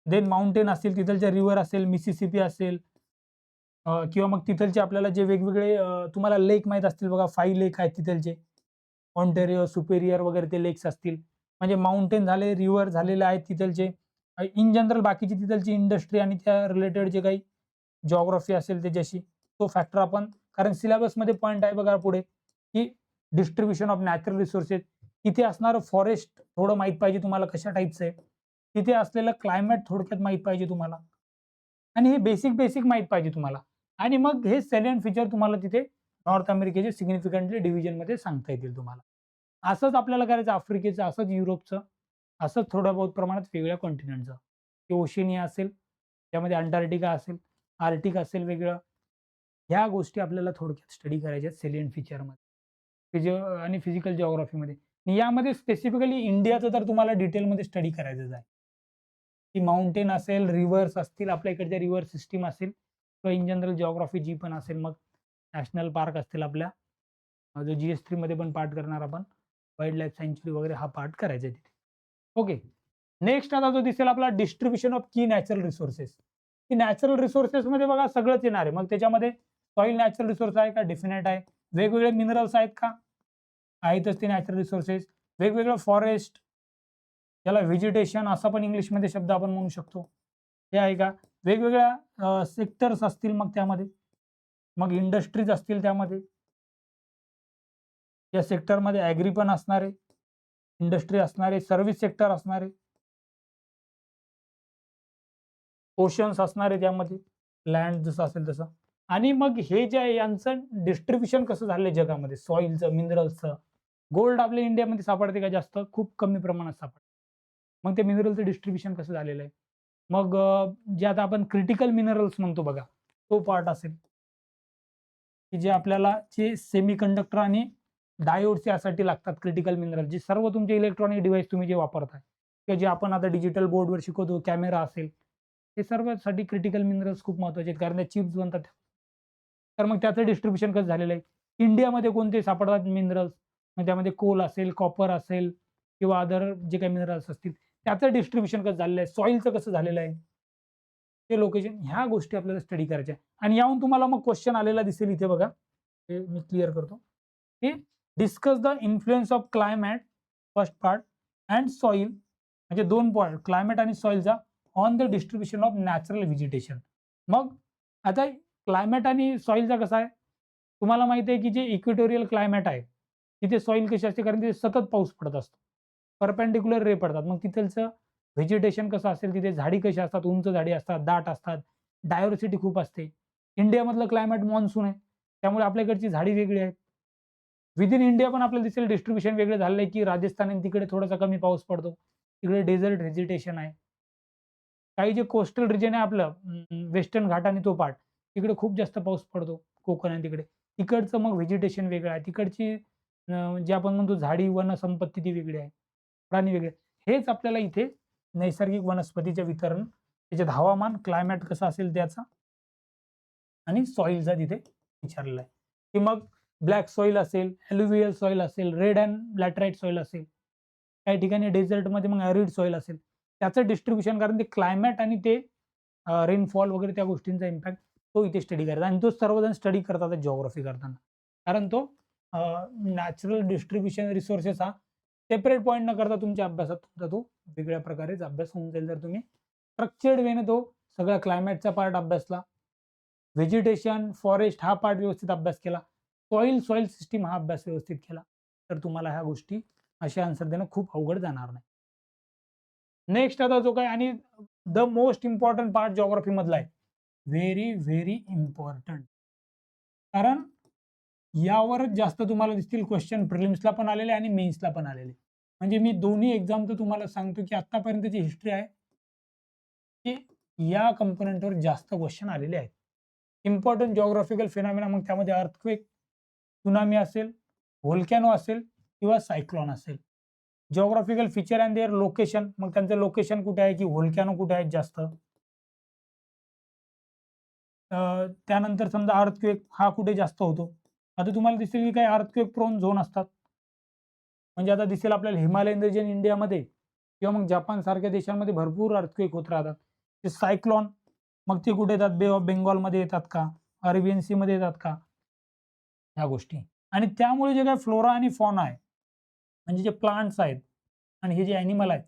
देन माउंटेन असतील, तिथलच्या रिव्हर असेल, मिसिसिपी असेल, किंवा मग तिथलचे आपल्याला जे वेगवेगळे तुम्हाला लेक माहीत असतील बघा, 5 लेक आहेत तिथलचे, ऑन्टेरियो, सुपेरियर वगैरे ते लेक्स असतील. म्हणजे माउंटेन झाले, रिव्हर झालेले आहेत तिथलचे. इन जनरल बाकीची तिथलची इंडस्ट्री आणि त्या रिलेटेड जे काही जिओग्राफी असेल त्याच्याशी, तो फॅक्टर आपण, कारण सिलेबसमध्ये पॉइंट आहे बघा पुढे, की डिस्ट्रिब्युशन ऑफ नॅचरल रिसोर्सेस. तिथे असणारं फॉरेस्ट थोडं माहीत पाहिजे तुम्हाला कशा टाईपचं आहे. तिथे असलेलं क्लायमेट थोडक्यात माहीत पाहिजे तुम्हाला आणि हे बेसिक माहीत पाहिजे तुम्हाला. आणि मग हे सेलियंट फीचर तुम्हाला तिथे नॉर्थ अमेरिकेचे सिग्निफिकंटली डिव्हिजनमध्ये सांगता येतील तुम्हाला. असंच आपल्याला करायचं आफ्रिकेचं, असंच युरोपचं, असंच थोड्या बहुत प्रमाणात वेगळ्या कॉन्टिनेंटचं. ते ओशिनिया असेल, त्यामध्ये अंटार्क्टिका असेल, आर्क्टिक असेल वेगळं. ह्या गोष्टी आपल्याला थोडक्यात स्टडी करायच्या आहेत सेलियंट फीचरमध्ये. आणि फिजिकल जिओग्राफीमध्ये. यामध्ये स्पेसिफिकली इंडियाचं तर तुम्हाला डिटेलमध्ये स्टडी करायचंच आहे. की माउंटेन असेल, रिव्हर्स असतील, आपल्या इकडच्या रिव्हर सिस्टम असेल किंवा इन जनरल जिओग्राफी जी पण असेल, मग नॅशनल पार्क असतील आपल्या, जो GS3 मध्ये पण पार्ट करणार आपण, वाईल्ड लाईफ सँच्युरी वगैरे हा पार्ट करायचा आहे तिथे. ओके. नेक्स्ट आता जो दिसेल आपला डिस्ट्रिब्युशन ऑफ की नॅचरल रिसोर्सेस. की नॅचरल रिसोर्सेसमध्ये बघा सगळंच येणार आहे. मग त्याच्यामध्ये सॉईल नॅचरल रिसोर्स आहे का? डेफिनेट आहे. वेगवेगळे मिनरल्स आहेत का? आहेतच ते नॅचरल रिसोर्सेस. वेगवेगळं फॉरेस्ट, त्याला व्हेजिटेशन असा पण इंग्लिशमध्ये शब्द आपण म्हणू शकतो. हे आहे का? वेगवेगळ्या सेक्टर्स असतील मग त्यामध्ये. मग इंडस्ट्रीज असतील त्यामध्ये. या सेक्टरमध्ये ॲग्री पण असणार आहे, इंडस्ट्री असणार आहे, सर्व्हिस सेक्टर असणार आहे, ओशन्स असणार आहे त्यामध्ये, लँड जसं असेल तसं. आणि मग हे जे आहे यांचं डिस्ट्रिब्युशन कसं झालंय जगामध्ये, सॉईलचं, मिनरल्सचं. गोल्ड आपल्या इंडियामध्ये सापडते का जास्त? खूप कमी प्रमाणात सापडते. मग ते मिनरलचं डिस्ट्रिब्युशन कसं झालेलं आहे? मग जे आता आपण क्रिटिकल मिनरल्स म्हणतो बघा, तो पार्ट असेल, की जे आपल्याला जे सेमीकंडक्टर आणि डायोड्स यासाठी लागतात, क्रिटिकल मिनरल. जे सर्व तुमचे इलेक्ट्रॉनिक डिव्हाइस तुम्ही जे वापरताय किंवा जे आपण आता डिजिटल बोर्डवर शिकवतो, कॅमेरा असेल, हे सर्वांसाठी क्रिटिकल मिनरल्स खूप महत्त्वाचे आहेत, कारण त्या चिप्स बनतात. तर मग त्याचं डिस्ट्रिब्युशन कसं झालेलं आहे? इंडियामध्ये कोणते सापडतात मिनरल्स? मग त्यामध्ये कोल असेल, कॉपर असेल किंवा अदर जे काही मिनरल्स असतील, त्याचं डिस्ट्रिब्युशन कसं झालेलं आहे? सॉईलचं कसं झालेलं आहे? ते लोकेशन, ह्या गोष्टी आपल्याला स्टडी करायच्या आहे. आणि याहून तुम्हाला मग क्वेश्चन आलेला दिसेल इथे बघा. हे मी क्लिअर करतो, की discuss the influence of climate, first part, and soil, म्हणजे 2 पॉइंट क्लायमेट आणि सॉईलचा on the distribution of natural vegetation. मग आता क्लायमेट आणि सॉईलचा कसा आहे? तुम्हाला माहिती आहे, की जे इक्वेटोरियल क्लायमेट आहे, तिथे सॉईल कशी असते? कारण तिथे सतत पाऊस पडत असतो. परपेंडिक्युलर रे पडतात. मग तिथलचं व्हेजिटेशन कसं असेल? तिथे झाडी कशी असतात? उंच झाडी असतात, दाट असतात, डायव्हर्सिटी खूप असते. इंडियामधलं क्लायमेट मॉन्सून आहे, त्यामुळे आपल्याकडची झाडी वेगळी आहेत. विदिन इंडिया पण आपल्याला दिसेल डिस्ट्रिब्युशन वेगळं झालेलं आहे, की राजस्थान आणि तिकडे थोडासा कमी पाऊस पडतो. तिकडे डेझर्ट व्हेजिटेशन आहे. काही जे कोस्टल रिजन आहे आपलं, वेस्टर्न घाट आणि तो पार्ट, तिकडे खूप जास्त पाऊस पडतो, कोकण आणि तिकडे. तिकडचं मग व्हेजिटेशन वेगळं आहे. तिकडची जे आपण म्हणतो झाडी, वनसंपत्ती ती वेगळी आहे, प्राणी वेगळे. हेच आपल्याला इथे नैसर्गिक वनस्पतीचे वितरण, त्याच्यात हवामान, क्लायमेट कसं असेल त्याचा, आणि सॉईलचा तिथे विचारलेला आहे. की मग ब्लॅक सॉईल असेल, एल्युव्हियल सॉईल असेल, रेड अँड लॅटराइट सॉईल असेल. काही ठिकाणी डेझर्टमध्ये मग ॲरिड सॉईल असेल. त्याचं डिस्ट्रिब्युशन, कारण ते क्लायमेट आणि ते रेनफॉल वगैरे त्या गोष्टींचा इम्पॅक्ट तो इथे स्टडी करायचा, आणि तो सर्वजण स्टडी करतात जिओग्राफी करताना. कारण तो नॅचरल डिस्ट्रिब्युशन रिसोर्सेस हा सेपरेट पॉइंट न करता तुमच्या अभ्यासात तुमचा तो वेगळ्या प्रकारेच अभ्यास होऊन जाईल, जर तुम्ही स्ट्रक्चर्ड वेने तो सगळा क्लायमेटचा पार्ट अभ्यासला, व्हेजिटेशन, फॉरेस्ट हा पार्ट व्यवस्थित अभ्यास केला, सॉईल सिस्टीम हा अभ्यास व्यवस्थित केला, तर तुम्हाला ह्या गोष्टी असे आन्सर देणं खूप अवघड जाणार नाही. नेक्स्ट आता जो काय, आणि the most important part geography मधला आहे, व्हेरी व्हेरी इम्पॉर्टंट, कारण यावरच जास्त तुम्हाला दिसतील क्वेश्चन, प्रिलिम्सला पण आलेले आणि मेन्सला पण आलेले. म्हणजे मी दोन्ही एक्झामचं तुम्हाला सांगतो, की आतापर्यंतची हिस्ट्री आहे, की या कंपोनेंटवर जास्त क्वेश्चन आलेले आहेत. इम्पॉर्टंट जिओग्राफिकल फिनॉमिना, मग त्यामध्ये अर्थक्वेक, त्सुनामी असेल, व्होल्कॅनो असेल किंवा सायक्लोन असेल. Geographical feature and their location, मग त्यांचं लोकेशन कुठे आहे, की व्होल्कॅनो कुठे आहेत जास्त. त्यानंतर समजा अर्थक्वेक हा कुठे जास्त होतो. आता तुम्हाला दिसेल, की काही अर्थक्वेक प्रोन झोन असतात. म्हणजे आता दिसेल आपल्याला हिमालयन रिजन इंडियामध्ये किंवा मग जपान सारख्या देशांमध्ये भरपूर अर्थक्वेक होत राहतात. ते सायक्लोन, मग ते कुठे येतात? बे ऑफ बेंगॉलमध्ये येतात का? अरेबियन सीमध्ये येतात का? ह्या गोष्टी. आणि त्यामुळे जे काही फ्लोरा आणि फॉना आहे, म्हणजे जे प्लांट्स आहेत आणि हे जे ॲनिमल आहेत,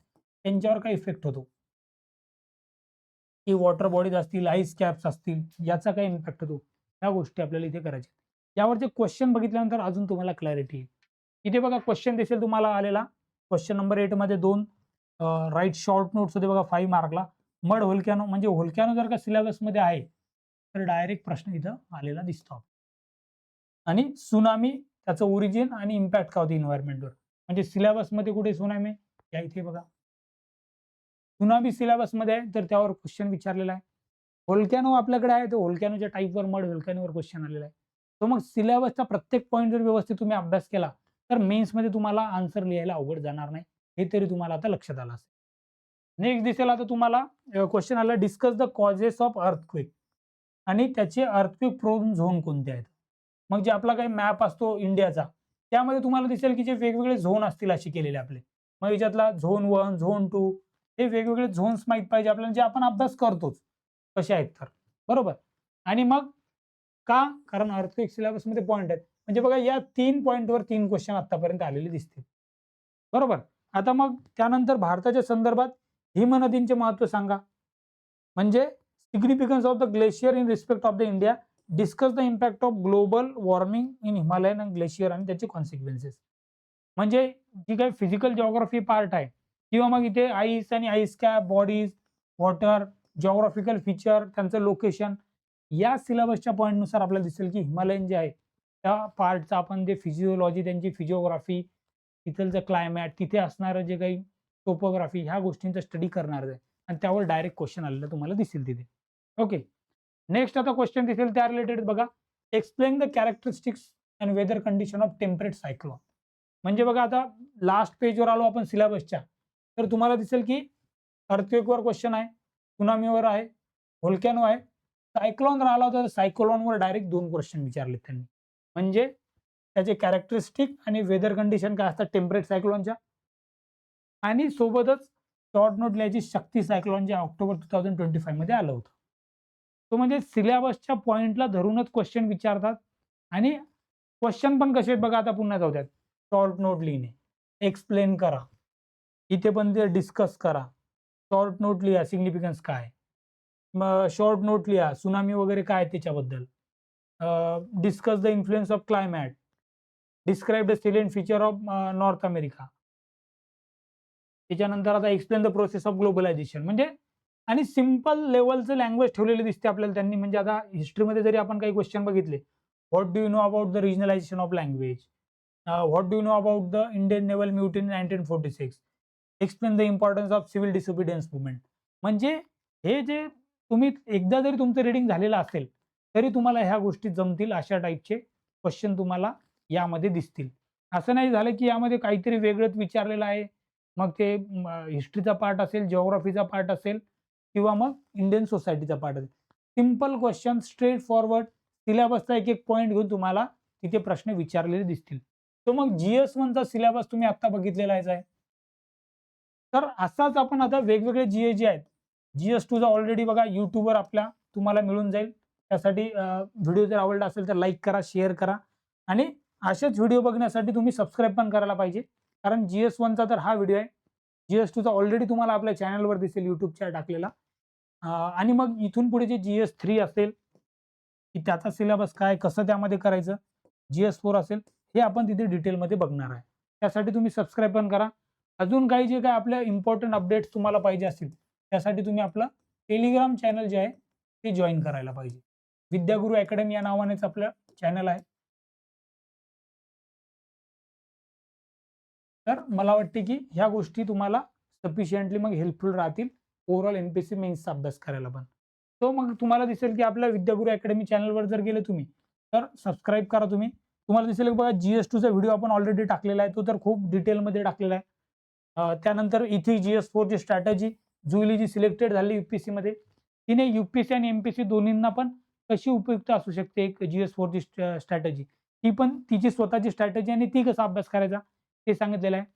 त्यांच्यावर काय इफेक्ट होतो? की वॉटर बॉडीज असतील, आईस कॅप्स असतील, याचा काय इम्पॅक्ट होतो? ह्या गोष्टी आपल्याला इथे करायच्या. यावरचे क्वेश्चन बघितल्यानंतर अजून तुम्हाला क्लॅरिटी येईल. इथे बघा क्वेश्चन दिसेल तुम्हाला आलेला. क्वेश्चन नंबर 8 मध्ये 2 राइट शॉर्ट नोट्स होते बघा 5 मार्कला. मड व्होल्कॅनो, म्हणजे व्होल्कॅनो जर का सिलेबसमध्ये आहे, तर डायरेक्ट प्रश्न इथं आलेला दिसतो. आणि सुनामी त्याचं ओरिजिन आणि इम्पॅक्ट काय होतं एन्व्हायरमेंटवर. म्हणजे सिलेबसमध्ये कुठे सुनामी या इथे बघा. सुनामी सिलेबसमध्ये आहे तर त्यावर क्वेश्चन विचारलेला आहे. व्होल्कॅनो आपल्याकडे आहे, तर व्होल्कॅनोच्या टाईपवर मड व्होल्कॅनोवर क्वेश्चन आलेला आहे. तर मग सिलेबसचा प्रत्येक पॉईंट जर व्यवस्थित तुम्ही अभ्यास केला, तर मेन्समध्ये तुम्हाला आन्सर लिहायला अवघड जाणार नाही. हे तरी तुम्हाला आता लक्षात आलं असेल. नेक्स्ट दिसेल आता तुम्हाला क्वेश्चन आला, discuss the causes of earthquake आणि त्याचे अर्थक्वेक प्रोन झोन कोणते आहेत. मग जे आपला काही मॅप असतो इंडियाचा, त्यामध्ये तुम्हाला दिसेल की जे वेगवेगळे झोन असतील असे केलेले आपले. मग याच्यातला झोन 1, झोन 2 हे वेगवेगळे झोन्स माहीत पाहिजे आपल्याला, जे आपण अभ्यास करतोच. कसे आहेत तर. बरोबर. आणि मग का? कारण अर्थक्वेक सिलेबसमध्ये पॉइंट आहेत. म्हणजे बघा या 3 पॉइंटवर 3 क्वेश्चन आत्तापर्यंत आलेले दिसतील. बरोबर. आता मग त्यानंतर भारताच्या संदर्भात हिमनदींचे महत्त्व सांगा. म्हणजे significance of the glacier in respect of the India, discuss the impact of global warming in Himalayan and glacier आणि त्याचे कॉन्सिक्वेन्सेस. म्हणजे जी काही फिजिकल जिओग्राफी पार्ट आहे किंवा मग इथे आईस आणि ice cap, bodies, water, geographical feature, त्यांचं लोकेशन, या सिलेबसच्या पॉईंटनुसार आपल्याला दिसेल की हिमालयन जे आहे त्या पार्टचा आपण जे फिजिओलॉजी, त्यांची फिजिओग्राफी, तिथलचं क्लायमॅट, तिथे असणारं जे काही टोपोग्राफी, ह्या गोष्टींचा स्टडी करणार आहे आणि त्यावर डायरेक्ट क्वेश्चन आलेलं तुम्हाला दिसेल तिथे. ओके. नेक्स्ट आता क्वेश्चन दिसेल त्या रिलेटेड बघा. Explain the characteristics and weather condition of temperate cyclone. म्हणजे बघा आता लास्ट पेजवर आलो आपण सिलेबसच्या, तर तुम्हाला दिसेल की अर्थक्वेकवर क्वेश्चन आहे, सुनामीवर आहे, व्होल्कॅनो आहे. सायक्लोन राहिला होता तर सायक्लोनवर डायरेक्ट 2 क्वेश्चन विचारलेत त्यांनी. म्हणजे त्याचे कॅरेक्टरिस्टिक आणि वेदर कंडिशन काय असतात टेम्परेट सायक्लोनच्या, आणि सोबतच शॉर्ट नोट लिहायची शक्ती सायक्लोन जे ऑक्टोबर 2025 मध्ये आलं होतं. तो म्हणजे सिलेबसच्या पॉइंटला धरूनच क्वेश्चन विचारतात आणि क्वेश्चन पण कसे आहेत बघा, आता पुन्हा जाऊ द्यात. शॉर्ट नोट लिहिणे, एक्सप्लेन करा, इथे पण ते डिस्कस करा, शॉर्ट नोट लिहा सिग्निफिकन्स काय, मग शॉर्ट नोट लिहा सुनामी वगैरे काय त्याच्याबद्दल, discuss the influence of climate, describe the salient feature of north America. त्याच्यानंतर आता explain the process of globalisation. म्हणजे आणि सिंपल लेवलचं लँग्वेज ठेवलेली दिसते आपल्याला त्यांनी. म्हणजे आता हिस्ट्रीमध्ये जरी आपण काही क्वेश्चन बघितले, what do you know about the regionalisation of language, what do you know about the Indian naval mutiny in 1946, explain the importance of civil disobedience movement. म्हणजे हे जे तुम्ही एकदा जरी तुमचं रीडिंग झालेलं असेल, तरी तुम्हाला ह्या गोष्टी जमतील, अशा टाईपचे क्वेश्चन तुम्हाला यामध्ये दिसतील. असं नाही झालं की यामध्ये काहीतरी वेगळंच विचारलेलं आहे. मग ते हिस्ट्रीचा पार्ट असेल, जिओग्राफीचा पार्ट असेल किंवा मग इंडियन सोसायटीचा पार्ट असेल. सिंपल क्वेश्चन, स्ट्रेट फॉरवर्ड, सिलेबसचा एक-एक पॉइंट घेऊन तुम्हाला तिथे प्रश्न विचारलेले दिसतील. तर मग GS1चा सिलेबस तुम्ही आता बघितलेला आहे. तर असाच आपण आता वेगवेगळे GS जे आहेत, GS2चा ऑलरेडी बघा YouTubeवर आपल्या तुम्हाला मिळून जाईल. त्यासाठी व्हिडिओ जर आवडला असेल तर लाईक करा, शेअर करा आणि असेच व्हिडिओ बघण्यासाठी तुम्ही सबस्क्राईब पण करायला पाहिजे. कारण GS1चा तर हा व्हिडिओ आहे. GS2चा ऑलरेडी तुम्हाला आपल्या चॅनलवर दिसेल YouTubeच्या टाकलेला. आणि मग इथून पुढे जे GS3 असेल, की त्याचा सिलेबस काय, कसं त्यामध्ये करायचं, GS4 असेल, हे आपण तिथे डिटेलमध्ये बघणार आहे. त्यासाठी तुम्ही सबस्क्राईब पण करा. अजून काही जे काही आपल्या इम्पोर्टंट अपडेट्स तुम्हाला पाहिजे असतील, त्यासाठी तुम्ही आपलं टेलिग्राम चॅनल जे आहे ते जॉइन करायला पाहिजे. विद्यागुरु अकॅडमी या नावानेच आपलं चॅनल आहे. तर मला वाटते की ह्या गोष्टी तुम्हाला सफिशियंटली मग हेल्पफुल राहतील ओव्हरऑल MPSC मेन्सचा अभ्यास करायला पण. तो मग तुम्हाला दिसेल की आपल्या विद्यागुरु अकॅडमी चॅनलवर जर गेले तुम्ही, तर सबस्क्राईब करा तुम्ही. तुम्हाला दिसेल की बघा GS2चा व्हिडिओ आपण ऑलरेडी टाकलेला आहे. तो तर खूप डिटेलमध्ये टाकलेला आहे. त्यानंतर इथे GS4 ची स्ट्रॅटेजी जुईली जी सिलेक्टेड झाली UPSCमध्ये, तिने UPSC आणि MPSC दोन्हींना पण कशी उपयुक्त असू शकते एक GS4 ची स्ट्रॅटेजी. ती पण तिची स्वतःची स्ट्रॅटेजी आणि ती कसा अभ्यास करायचा ते सांगितलेलं आहे.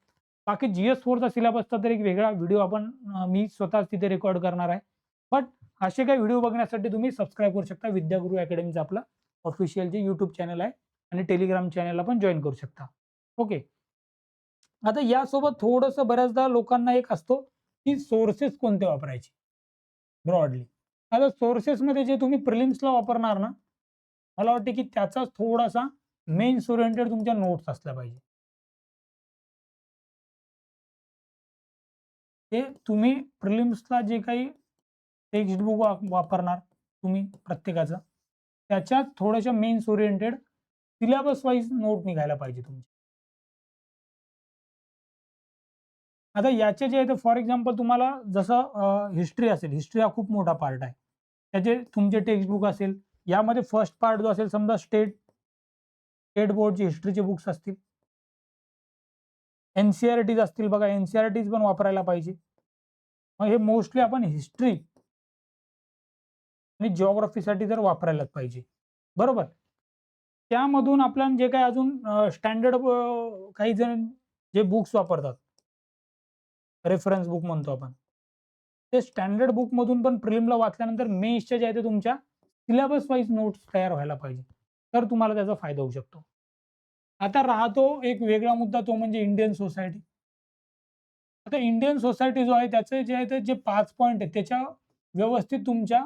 बाकी GS4चा सिलेबसचा तर एक वेगळा व्हिडिओ आपण मी स्वतःच तिथे रेकॉर्ड करणार आहे. बट असे काही व्हिडिओ बघण्यासाठी तुम्ही सबस्क्राईब करू शकता. विद्यागुरु अकॅडमीचं आपलं ऑफिशियल जे YouTube चॅनल आहे आणि टेलिग्राम चॅनलला पण जॉइन करू शकता. ओके. आता यासोबत थोडंसं बऱ्याचदा लोकांना एक असतो, की सोर्सेस कोणते वापरायचे ब्रॉडली. आता सोर्सेसमध्ये जे तुम्ही प्रिलिम्सला वापरणार ना, मला वाटते की त्याचाच थोडासा मेन्स ओरिएंटेड तुमच्या नोट्स असल्या पाहिजे. ते तुम्ही प्रिलिम्सला जे काही टेक्स्ट बुक वापरणार तुम्ही प्रत्येकाचं, त्याच्यात थोड्याशा mains oriented syllabus wise note निघायला पाहिजे तुमची. आता याचे जे आहे फॉर एक्झाम्पल तुम्हाला जसं हिस्ट्री असेल, हिस्ट्री हा खूप मोठा पार्ट आहे. त्याचे तुमचे टेक्स्टबुक असेल, यामध्ये फर्स्ट पार्ट जो असेल समजा स्टेट बोर्डची हिस्ट्रीचे बुक्स असतील. एन-सी-आर-टीज असतील बघा, एन-सी-आर-टीज पण वापरायला पाहिजे. मग हे मोस्टली आपण हिस्ट्री आणि जिओग्राफीसाठी तर वापरायलाच पाहिजे. बरोबर? त्यामधून आपल्याला जे काही अजून स्टँडर्ड काही जण जे बुक्स वापरतात, रेफरन्स बुक म्हणतो आपण. ते स्टँडर्ड बुकमधून पण प्रिलिमला वाचल्यानंतर मेन्सच्या जे आहे ते तुमच्या सिलेबस वाईज नोट्स तयार व्हायला पाहिजे. तर तुम्हाला त्याचा फायदा होऊ शकतो. आता राहतो एक वेगळा मुद्दा, तो म्हणजे इंडियन सोसायटी. आता इंडियन सोसायटी जो आहे त्याचे जे आहे ते जे 5 पॉइंट आहेत त्याच्या व्यवस्थित तुमच्या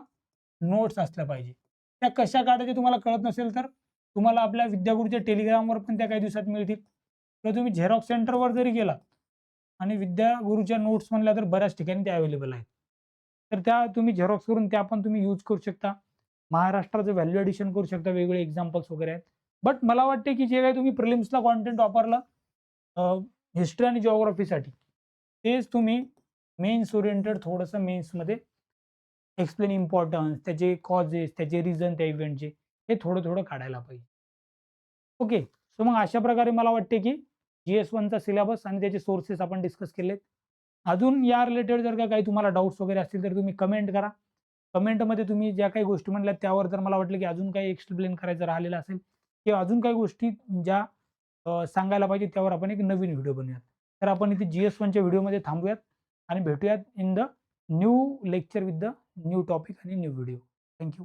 नोट्स असल्या पाहिजे. त्या कशा काढायच्या तुम्हाला कळत नसेल तर तुम्हाला आपल्या विद्यागुरूच्या टेलिग्रामवर पण त्या काही दिवसात मिळतील. किंवा तुम्ही झेरॉक्स सेंटरवर जरी गेलात आणि विद्यागुरूच्या नोट्स म्हणल्या तर बऱ्याच ठिकाणी त्या अवेलेबल आहेत. तर त्या तुम्ही झेरॉक्स करून त्या पण तुम्ही यूज करू शकता. महाराष्ट्राचं व्हॅल्यू एडिशन करू शकता, वेगवेगळे एक्झाम्पल्स वगैरे आहेत. बट मला वाटते की जे काही तुम्ही प्रिलिम्सला कंटेंट वापरलं हिस्ट्री आणि जिओग्राफीसाठी, तेच तुम्ही मेन्स ओरिएंटेड थोडंसं मेन्समध्ये एक्सप्लेन इम्पॉर्टन्स, त्याचे कॉजेस, त्याचे रिझन त्या इव्हेंटचे, हे थोडं-थोडं काढायला पाहिजे. ओके. सो मग अशा प्रकारे मला वाटते की GS1चा सिलेबस आणि त्याचे सोर्सेस आपण डिस्कस केलेत. अजून या रिलेटेड जर का काही तुम्हाला डाउट्स वगैरे असतील तर तुम्ही कमेंट करा. कमेंटमध्ये तुम्ही ज्या काही गोष्टी म्हणल्यात त्यावर जर मला वाटलं की अजून काही एक्सप्लेन करायचं राहिलेलं असेल किंवा अजून काही गोष्टी ज्या सांगायला पाहिजे त्यावर आपण एक नवीन व्हिडिओ बनवूयात. तर आपण इथे GS1च्या व्हिडिओमध्ये थांबूयात आणि भेटूयात in the new lecture with the new topic आणि न्यू व्हिडिओ. Thank you.